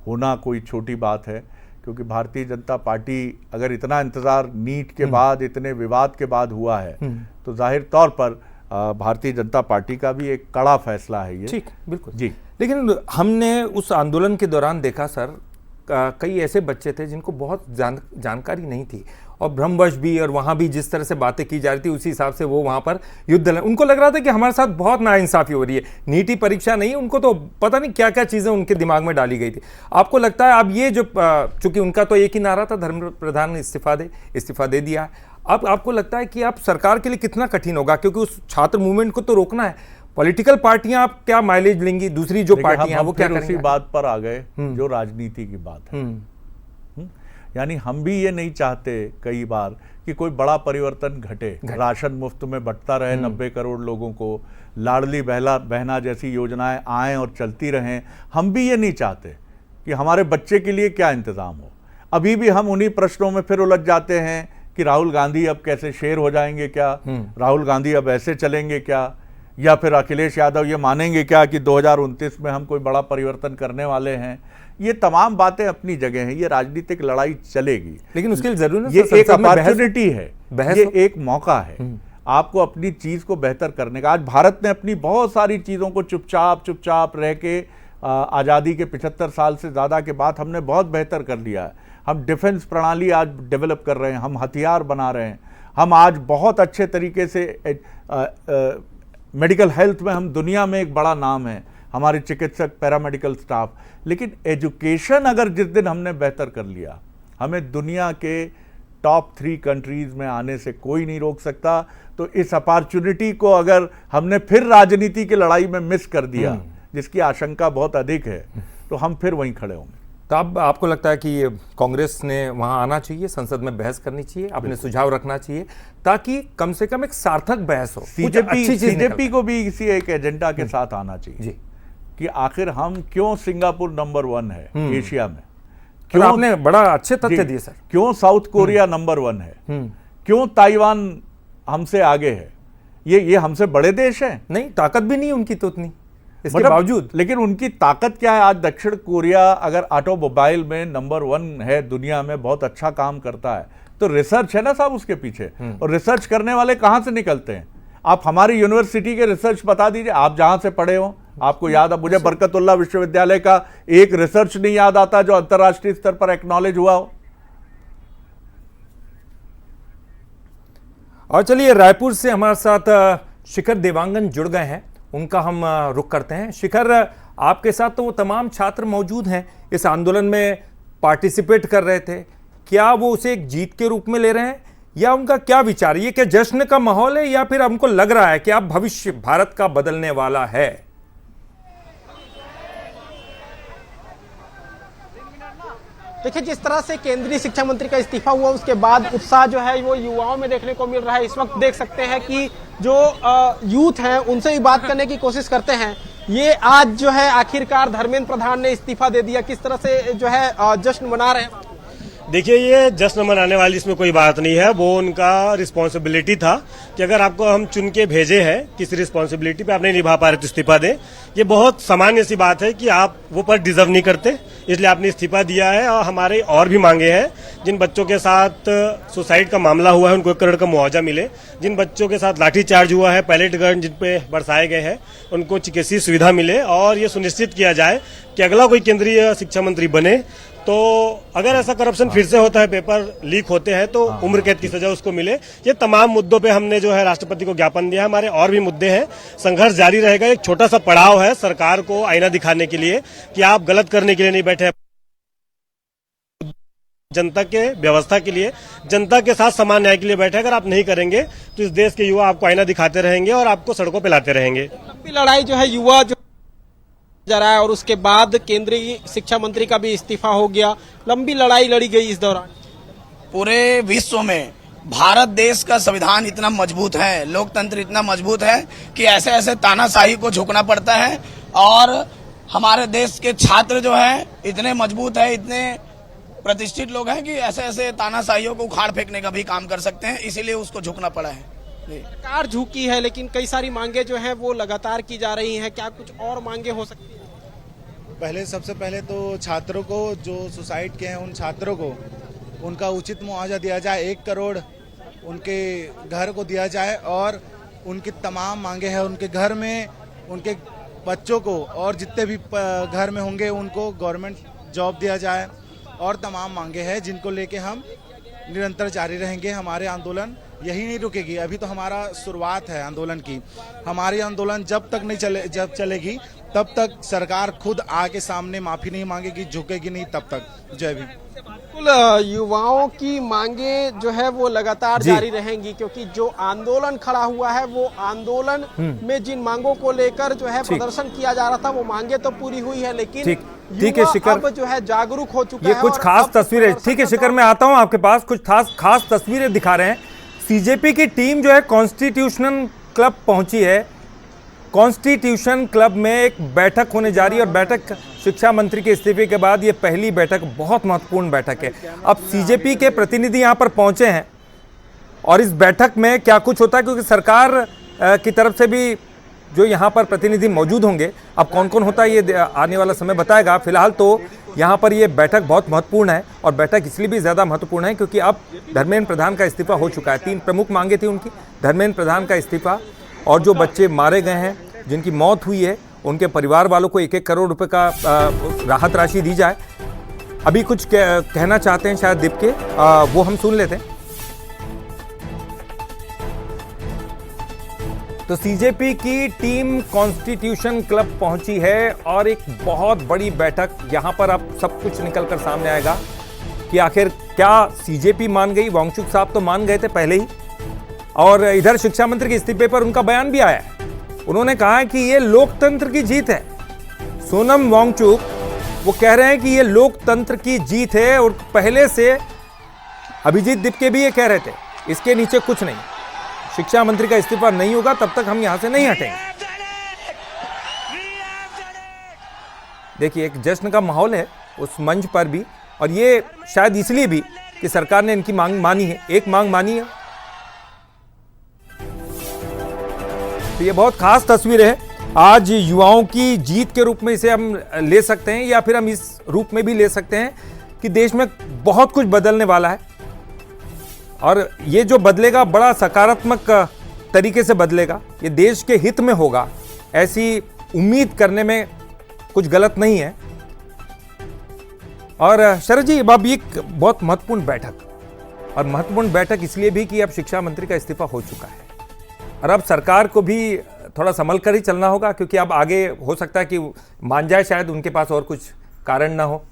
होना कोई छोटी बात है, क्योंकि भारतीय जनता पार्टी अगर इतना इंतज़ार नीट के बाद, इतने विवाद के बाद हुआ है, तो जाहिर तौर पर भारतीय जनता पार्टी का भी एक कड़ा फैसला है ये। ठीक, बिल्कुल जी। लेकिन हमने उस आंदोलन के दौरान देखा सर, कई ऐसे बच्चे थे जिनको बहुत जानकारी नहीं थी और भ्रमवश भी, और वहाँ भी जिस तरह से बातें की जा रही थी उसी हिसाब से वो वहाँ पर युद्ध, उनको लग रहा था कि हमारे साथ बहुत नाइंसाफी हो रही है। नीति परीक्षा नहीं, उनको तो पता नहीं क्या क्या चीज़ें उनके दिमाग में डाली गई थी। आपको लगता है अब ये जो, चूंकि उनका तो एक ही नारा था, धर्मेंद्र प्रधान ने इस्तीफा दे दिया, अब आपको लगता है कि अब सरकार के लिए कितना कठिन होगा, क्योंकि उस छात्र मूवमेंट को तो रोकना है। पॉलिटिकल पार्टियां आप क्या माइलेज लेंगी, दूसरी जो पार्टियां वो क्या करेंगी? उसी बात पर आ गए जो राजनीति की बात है। यानी हम भी ये नहीं चाहते कई बार कि कोई बड़ा परिवर्तन घटे, राशन मुफ्त में बंटता रहे 90 करोड़ लोगों को, लाडली बहना जैसी योजनाएं आएं और चलती रहें। हम भी ये नहीं चाहते कि हमारे बच्चे के लिए क्या इंतजाम हो। अभी भी हम उन्हीं प्रश्नों में फिर उलझ जाते हैं कि राहुल गांधी अब कैसे शेर हो जाएंगे क्या, राहुल गांधी अब ऐसे चलेंगे क्या, या फिर अखिलेश यादव ये मानेंगे क्या कि 2029 में हम कोई बड़ा परिवर्तन करने वाले हैं। ये तमाम बातें अपनी जगह हैं, ये राजनीतिक लड़ाई चलेगी, लेकिन उसके लिए जरूर ये एक अपॉर्चुनिटी है, ये एक मौका है आपको अपनी चीज को बेहतर करने का। आज भारत ने अपनी बहुत सारी चीजों को चुपचाप रह के आज़ादी के 75 साल से ज़्यादा के बाद हमने बहुत बेहतर कर लिया है। हम डिफेंस प्रणाली आज डेवलप कर रहे हैं, हम हथियार बना रहे हैं, हम आज बहुत अच्छे तरीके से मेडिकल हेल्थ में हम दुनिया में एक बड़ा नाम है, हमारे चिकित्सक, पैरामेडिकल स्टाफ। लेकिन एजुकेशन अगर जिस दिन हमने बेहतर कर लिया, हमें दुनिया के टॉप 3 कंट्रीज में आने से कोई नहीं रोक सकता। तो इस अपॉर्चुनिटी को अगर हमने फिर राजनीति की लड़ाई में मिस कर दिया, जिसकी आशंका बहुत अधिक है, तो हम फिर वहीं खड़े होंगे। तो अब आपको लगता है कि कांग्रेस ने वहां आना चाहिए, संसद में बहस करनी चाहिए, अपने सुझाव रखना चाहिए, ताकि कम से कम एक सार्थक बहस हो। सीजेपी को भी इसी एक एजेंडा के साथ आना चाहिए जी, कि आखिर हम क्यों सिंगापुर नंबर 1 है एशिया में, क्यों आपने बड़ा अच्छे तथ्य दिए सर, क्यों साउथ कोरिया नंबर 1 है, क्यों ताइवान हमसे आगे है। ये हमसे बड़े देश हैं, नहीं ताकत भी नहीं उनकी तो उतनी, इसके बावजूद। लेकिन उनकी ताकत क्या है? आज दक्षिण कोरिया अगर ऑटोमोबाइल में नंबर 1 है दुनिया में, बहुत अच्छा काम करता है, तो रिसर्च है ना साहब उसके पीछे। और रिसर्च करने वाले कहां से निकलते हैं? आप हमारी यूनिवर्सिटी के रिसर्च बता दीजिए, आप जहां से पढ़े हो, आपको याद है? मुझे बरकतुल्लाह विश्वविद्यालय का एक रिसर्च नहीं याद आता जो अंतरराष्ट्रीय स्तर पर एक्नॉलेज हुआ हो। और चलिए, रायपुर से हमारे साथ शिखर देवांगन जुड़ गए हैं, उनका हम रुख करते हैं। शिखर, आपके साथ तो वो तमाम छात्र मौजूद हैं, इस आंदोलन में पार्टिसिपेट कर रहे थे, क्या वो उसे एक जीत के रूप में ले रहे हैं, या उनका क्या विचार? ये क्या जश्न का माहौल है, या फिर हमको लग रहा है कि अब भविष्य भारत का बदलने वाला है? देखिए, जिस तरह से केंद्रीय शिक्षा मंत्री का इस्तीफा हुआ उसके बाद उत्साह जो है वो युवाओं में देखने को मिल रहा है। इस वक्त देख सकते हैं कि जो यूथ हैं उनसे भी बात करने की कोशिश करते हैं। ये आज जो है आखिरकार धर्मेंद्र प्रधान ने इस्तीफा दे दिया, किस तरह से जो है जश्न मना रहे हैं? देखिए, ये जश्न मनाने वाली इसमें कोई बात नहीं है, वो उनका रिस्पॉन्सिबिलिटी था कि अगर आपको हम चुन के भेजे हैं किसी रिस्पॉन्सिबिलिटी पे आप नहीं निभा पा रहे तो इस्तीफा दें। ये बहुत सामान्य सी बात है कि आप वो पर डिजर्व नहीं करते, इसलिए आपने इस्तीफा दिया है। और हमारे और भी मांगे हैं, जिन बच्चों के साथ सुसाइड का मामला हुआ है उनको 1 करोड़ का मुआवजा मिले, जिन बच्चों के साथ लाठीचार्ज हुआ है, पैलेट गन जिन पे बरसाए गए हैं उनको चिकित्सीय सुविधा मिले, और ये सुनिश्चित किया जाए कि अगला कोई केंद्रीय शिक्षा मंत्री बने तो अगर ऐसा करप्शन फिर से होता है, पेपर लीक होते हैं, तो उम्र कैद की सजा उसको मिले। ये तमाम मुद्दों पे हमने जो है राष्ट्रपति को ज्ञापन दिया है। हमारे और भी मुद्दे हैं, संघर्ष जारी रहेगा। एक छोटा सा पड़ाव है सरकार को आईना दिखाने के लिए कि आप गलत करने के लिए नहीं बैठे, जनता के व्यवस्था के लिए, जनता के साथ समान न्याय के लिए बैठे। अगर आप नहीं करेंगे तो इस देश के युवा आपको आईना दिखाते रहेंगे और आपको सड़कों पे लाते रहेंगे। लंबी लड़ाई जो है युवा जो जा रहा है, और उसके बाद केंद्रीय शिक्षा मंत्री का भी इस्तीफा हो गया, लंबी लड़ाई लड़ी गई इस दौरान। पूरे विश्व में भारत देश का संविधान इतना मजबूत है, लोकतंत्र इतना मजबूत है कि ऐसे ऐसे तानाशाही को झुकना पड़ता है। और हमारे देश के छात्र जो है इतने मजबूत है, इतने प्रतिष्ठित लोग हैं कि ऐसे ऐसे तानाशाहियों को उखाड़ फेंकने का भी काम कर सकते हैं, इसीलिए उसको झुकना पड़ा है। सरकार झुकी है, लेकिन कई सारी मांगे जो हैं वो लगातार की जा रही हैं। क्या कुछ और मांगे हो सकती हैं? सबसे पहले तो छात्रों को जो सुसाइड किए हैं उन छात्रों को उनका उचित मुआवजा दिया जाए, 1 करोड़ उनके घर को दिया जाए, और उनकी तमाम मांगे हैं। उनके घर में उनके बच्चों को और जितने भी घर में होंगे उनको गवर्नमेंट जॉब दिया जाए और तमाम मांगे हैं जिनको लेके हम निरंतर जारी रहेंगे। हमारे आंदोलन यही नहीं रुकेगी। अभी तो हमारा शुरुआत है आंदोलन की। हमारी आंदोलन जब चलेगी तब तक सरकार खुद आके सामने माफी नहीं मांगेगी, झुकेगी नहीं तब तक। जय भीम। बिल्कुल, युवाओं की मांगे जो है वो लगातार जारी रहेंगी, क्योंकि जो आंदोलन खड़ा हुआ है वो आंदोलन में जिन मांगों को लेकर जो है प्रदर्शन किया जा रहा था वो मांगे तो पूरी हुई है, लेकिन ठीक है शिखर, अब जो है जागरूक हो चुका है। ये कुछ खास तस्वीरें, ठीक है शिखर, मैं आता हूं आपके पास, कुछ खास तस्वीरें दिखा रहे हैं। सीजेपी की टीम जो है कॉन्स्टिट्यूशन क्लब पहुंची है। कॉन्स्टिट्यूशन क्लब में एक बैठक होने जा रही है और बैठक शिक्षा मंत्री के इस्तीफे के बाद ये पहली बैठक, बहुत महत्वपूर्ण बैठक है। अब सीजेपी के प्रतिनिधि यहां पर पहुंचे हैं और इस बैठक में क्या कुछ होता है, क्योंकि सरकार की तरफ से भी जो यहाँ पर प्रतिनिधि मौजूद होंगे, अब कौन कौन होता है ये आने वाला समय बताएगा। फिलहाल तो यहाँ पर ये बैठक बहुत महत्वपूर्ण है और बैठक इसलिए भी ज़्यादा महत्वपूर्ण है क्योंकि अब धर्मेंद्र प्रधान का इस्तीफा हो चुका है। 3 प्रमुख मांगे थी उनकी, धर्मेंद्र प्रधान का इस्तीफा और जो बच्चे मारे गए हैं, जिनकी मौत हुई है, उनके परिवार वालों को 1-1 करोड़ रुपए का राहत राशि दी जाए। अभी कुछ कहना चाहते हैं शायद दीप के, वो हम सुन लेते हैं। तो सीजेपी की टीम कॉन्स्टिट्यूशन क्लब पहुंची है और एक बहुत बड़ी बैठक, यहां पर अब सब कुछ निकलकर सामने आएगा कि आखिर क्या सीजेपी मान गई। वांगचुक साहब तो मान गए थे पहले ही, और इधर शिक्षा मंत्री के इस्तीफे पर उनका बयान भी आया है। उन्होंने कहा है कि ये लोकतंत्र की जीत है। सोनम वांगचुक वो कह रहे हैं कि ये लोकतंत्र की जीत है और पहले से अभिजीत दीपके भी ये कह रहे थे, इसके नीचे कुछ नहीं। शिक्षा मंत्री का इस्तीफा नहीं होगा तब तक हम यहां से नहीं हटेंगे। देखिए, एक जश्न का माहौल है उस मंच पर भी, और ये शायद इसलिए भी कि सरकार ने इनकी मांग मानी है, एक मांग मानी है। तो ये बहुत खास तस्वीर है। आज युवाओं की जीत के रूप में इसे हम ले सकते हैं, या फिर हम इस रूप में भी ले सकते हैं कि देश में बहुत कुछ बदलने वाला है और ये जो बदलेगा बड़ा सकारात्मक तरीके से बदलेगा, ये देश के हित में होगा, ऐसी उम्मीद करने में कुछ गलत नहीं है। और शरद जी, अब एक बहुत महत्वपूर्ण बैठक, और महत्वपूर्ण बैठक इसलिए भी कि अब शिक्षा मंत्री का इस्तीफा हो चुका है और अब सरकार को भी थोड़ा संभल कर ही चलना होगा, क्योंकि अब आगे हो सकता है कि मान जाए, शायद उनके पास और कुछ कारण ना हो।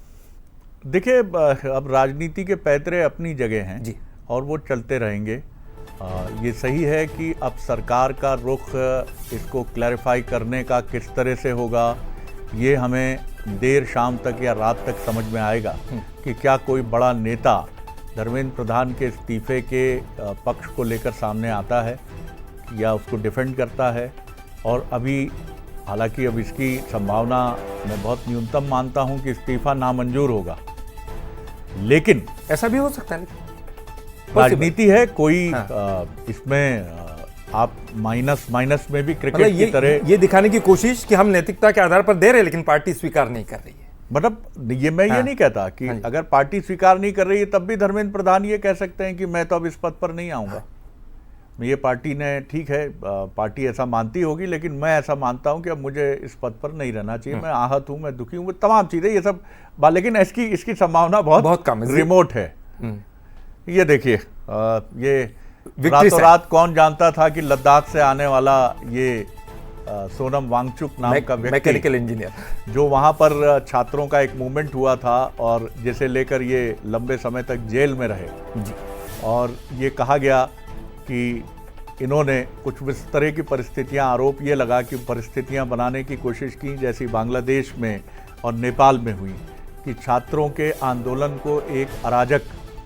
देखिए, अब राजनीति के पैतरे अपनी जगह हैं जी, और वो चलते रहेंगे। ये सही है कि अब सरकार का रुख इसको क्लैरिफाई करने का किस तरह से होगा, ये हमें देर शाम तक या रात तक समझ में आएगा कि क्या कोई बड़ा नेता धर्मेंद्र प्रधान के इस्तीफे के पक्ष को लेकर सामने आता है या उसको डिफेंड करता है। और अभी हालांकि अब इसकी संभावना मैं बहुत न्यूनतम मानता हूं कि इस्तीफा नामंजूर होगा, लेकिन ऐसा भी हो सकता है। राजनीति है, कोई इसमें आप माइनस में भी क्रिकेट की तरह ये दिखाने की कोशिश कि हम नैतिकता के आधार पर दे रहे हैं, लेकिन पार्टी स्वीकार नहीं कर रही है। मतलब ये मैं ये नहीं कहता कि अगर पार्टी स्वीकार नहीं कर रही है तब भी धर्मेंद्र प्रधान ये कह सकते हैं कि मैं तो अब इस पद पर नहीं आऊंगा। ये पार्टी ने, ठीक है, पार्टी ऐसा मानती होगी, लेकिन मैं ऐसा मानता हूं कि अब मुझे इस पद पर नहीं रहना चाहिए, मैं आहत हूं, मैं दुखी हूं, तमाम चीजें ये सब, लेकिन इसकी संभावना बहुत कम, रिमोट है। ये देखिए, ये रातों रात कौन जानता था कि लद्दाख से आने वाला ये सोनम वांगचुक नाम का व्यक्ति, मैकेनिकल इंजीनियर, जो वहां पर छात्रों का एक मूवमेंट हुआ था और जिसे लेकर ये लंबे समय तक जेल में रहे जी। और ये कहा गया कि इन्होंने कुछ इस तरह की परिस्थितियां, आरोप ये लगा कि परिस्थितियां बनाने की कोशिश की जैसी बांग्लादेश में और नेपाल में हुई, कि छात्रों के आंदोलन को एक अराजक,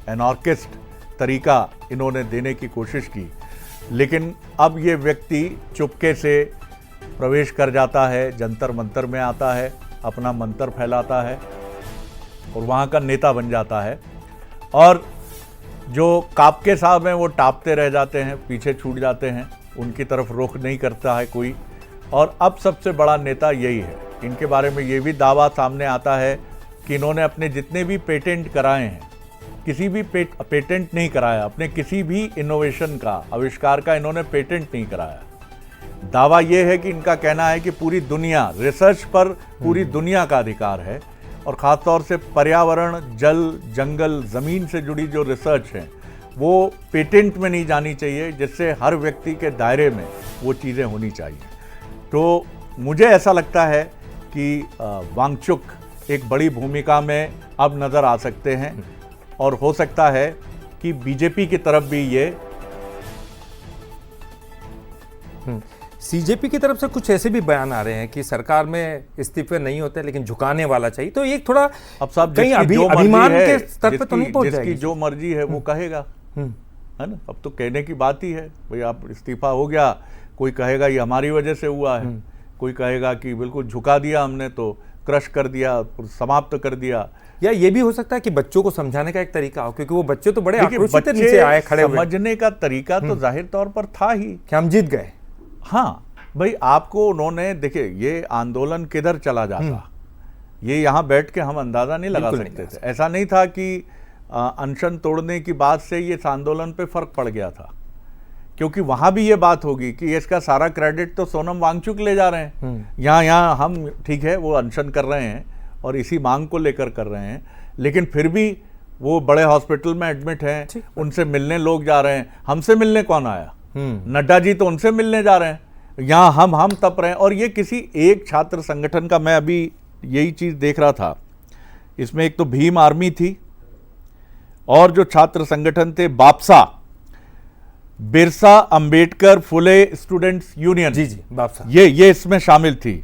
एनार्किस्ट तरीका इन्होंने देने की कोशिश की। लेकिन अब ये व्यक्ति चुपके से प्रवेश कर जाता है, जंतर मंतर में आता है, अपना मंतर फैलाता है और वहाँ का नेता बन जाता है। और जो कापके साहब हैं वो टापते रह जाते हैं, पीछे छूट जाते हैं, उनकी तरफ रुख नहीं करता है कोई। और अब सबसे बड़ा नेता यही है। इनके बारे में ये भी दावा सामने आता है कि इन्होंने अपने जितने भी पेटेंट कराए हैं, किसी भी पेटेंट नहीं कराया, अपने किसी भी इनोवेशन का, आविष्कार का इन्होंने पेटेंट नहीं कराया। दावा ये है कि इनका कहना है कि पूरी दुनिया, रिसर्च पर पूरी दुनिया का अधिकार है और ख़ासतौर से पर्यावरण, जल, जंगल, ज़मीन से जुड़ी जो रिसर्च है वो पेटेंट में नहीं जानी चाहिए, जिससे हर व्यक्ति के दायरे में वो चीज़ें होनी चाहिए। तो मुझे ऐसा लगता है कि वांगचुक एक बड़ी भूमिका में अब नज़र आ सकते हैं और हो सकता है कि बीजेपी की तरफ भी ये सीजेपी की तरफ से कुछ ऐसे भी बयान आ रहे हैं कि सरकार में इस्तीफे नहीं होते लेकिन झुकाने वाला चाहिए, तो एक थोड़ा अब साहब कहीं अभिमान के स्तर पे तो नहीं पहुंच जाएगी। जिसकी जो मर्जी है वो कहेगा, है ना। अब तो कहने की बात ही है, भाई आप इस्तीफा हो गया, कोई कहेगा ये हमारी वजह से हुआ है, कोई कहेगा कि बिल्कुल झुका दिया हमने, तो क्रश कर दिया, समाप्त कर दिया। या ये भी हो सकता है कि बच्चों को समझाने का एक तरीका हो, क्योंकि वो बच्चे तो बड़े आक्रोशित नीचे आए खड़े हुए। समझने का तरीका तो जाहिर तौर पर था ही कि हम जीत गए। हाँ भाई, आपको उन्होंने, देखिए ये आंदोलन किधर चला जाता, ये यहाँ बैठ के हम अंदाजा नहीं लगा सकते थे। ऐसा नहीं था कि अनशन तोड़ने की बात से ये इस आंदोलन पे फर्क पड़ गया था, क्योंकि वहां भी ये बात होगी कि इसका सारा क्रेडिट तो सोनम वांगचुक ले जा रहे हैं। यहाँ हम ठीक है वो अनशन कर रहे हैं और इसी मांग को लेकर कर रहे हैं, लेकिन फिर भी वो बड़े हॉस्पिटल में एडमिट हैं, उनसे मिलने लोग जा रहे हैं। हमसे मिलने कौन आया? नड्डा जी तो उनसे मिलने जा रहे हैं, यहाँ हम तप रहे हैं। और ये किसी एक छात्र संगठन का, मैं अभी यही चीज देख रहा था, इसमें एक तो भीम आर्मी थी और जो छात्र संगठन थे बापसा, बिरसा अंबेडकर फुले स्टूडेंट्स यूनियन, जी बापसा, ये इसमें शामिल थी।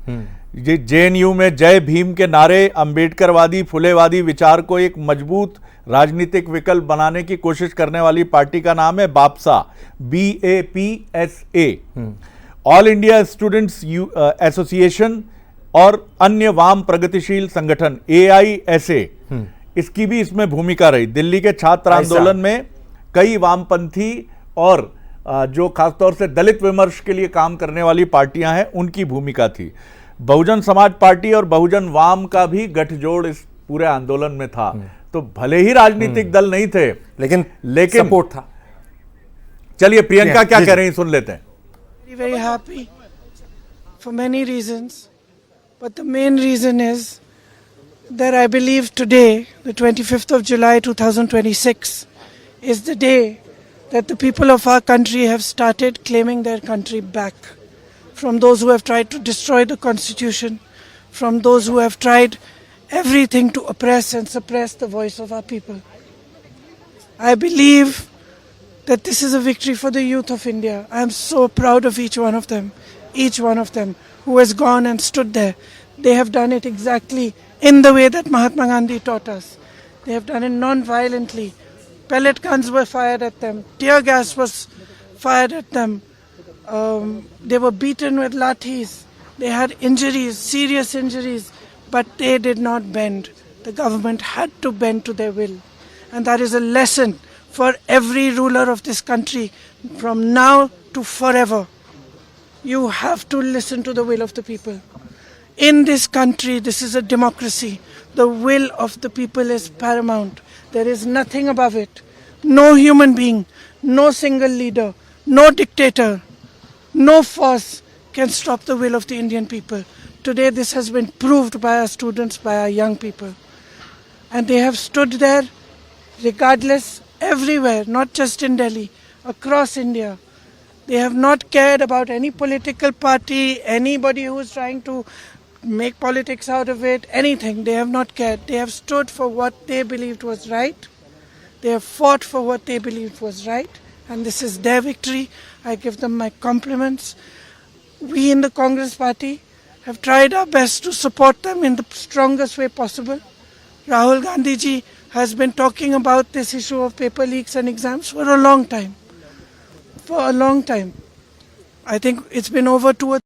ये जेएनयू में जय भीम के नारे, अंबेडकरवादी फुलेवादी विचार को एक मजबूत राजनीतिक विकल्प बनाने की कोशिश करने वाली पार्टी का नाम है बापसा, BAPSA। All India students association और अन्य वाम प्रगतिशील संगठन AISA, इसकी भी इसमें भूमिका रही। दिल्ली के छात्र आंदोलन में कई वामपंथी और जो खासतौर से दलित विमर्श के लिए काम करने वाली पार्टियां हैं उनकी भूमिका थी। बहुजन समाज पार्टी और बहुजन वाम का भी गठजोड़ इस पूरे आंदोलन में था। तो भले ही राजनीतिक दल नहीं थे, लेकिन सपोर्ट था। चलिए प्रियंका क्या कह रही हैं, सुन लेते हैं। Very happy for many reasons, but the main reason is that I believe today, the 25th of July 2026, is the day that the people of our country have started claiming their country back from those who have tried to destroy the Constitution, from those who have tried everything to oppress and suppress the voice of our people. I believe that this is a victory for the youth of India. I am so proud of each one of them who has gone and stood there. They have done it exactly in the way that Mahatma Gandhi taught us. They have done it non-violently. Pellet guns were fired at them. Tear gas was fired at them. They were beaten with lathis. They had injuries, serious injuries, but they did not bend. The government had to bend to their will. And that is a lesson for every ruler of this country from now to forever. You have to listen to the will of the people. In this country, this is a democracy. The will of the people is paramount. There is nothing above it. No human being, no single leader, no dictator, no force can stop the will of the Indian people. Today this has been proved by our students, by our young people. And they have stood there regardless, everywhere, not just in Delhi, across India. They have not cared about any political party, anybody who is trying to make politics out of it, anything. They have not cared. They have stood for what they believed was right. They have fought for what they believed was right. And this is their victory. I give them my compliments. We in the Congress party have tried our best to support them in the strongest way possible. Rahul Gandhi ji has been talking about this issue of paper leaks and exams for a long time. For a long time. I think it's been over 2 or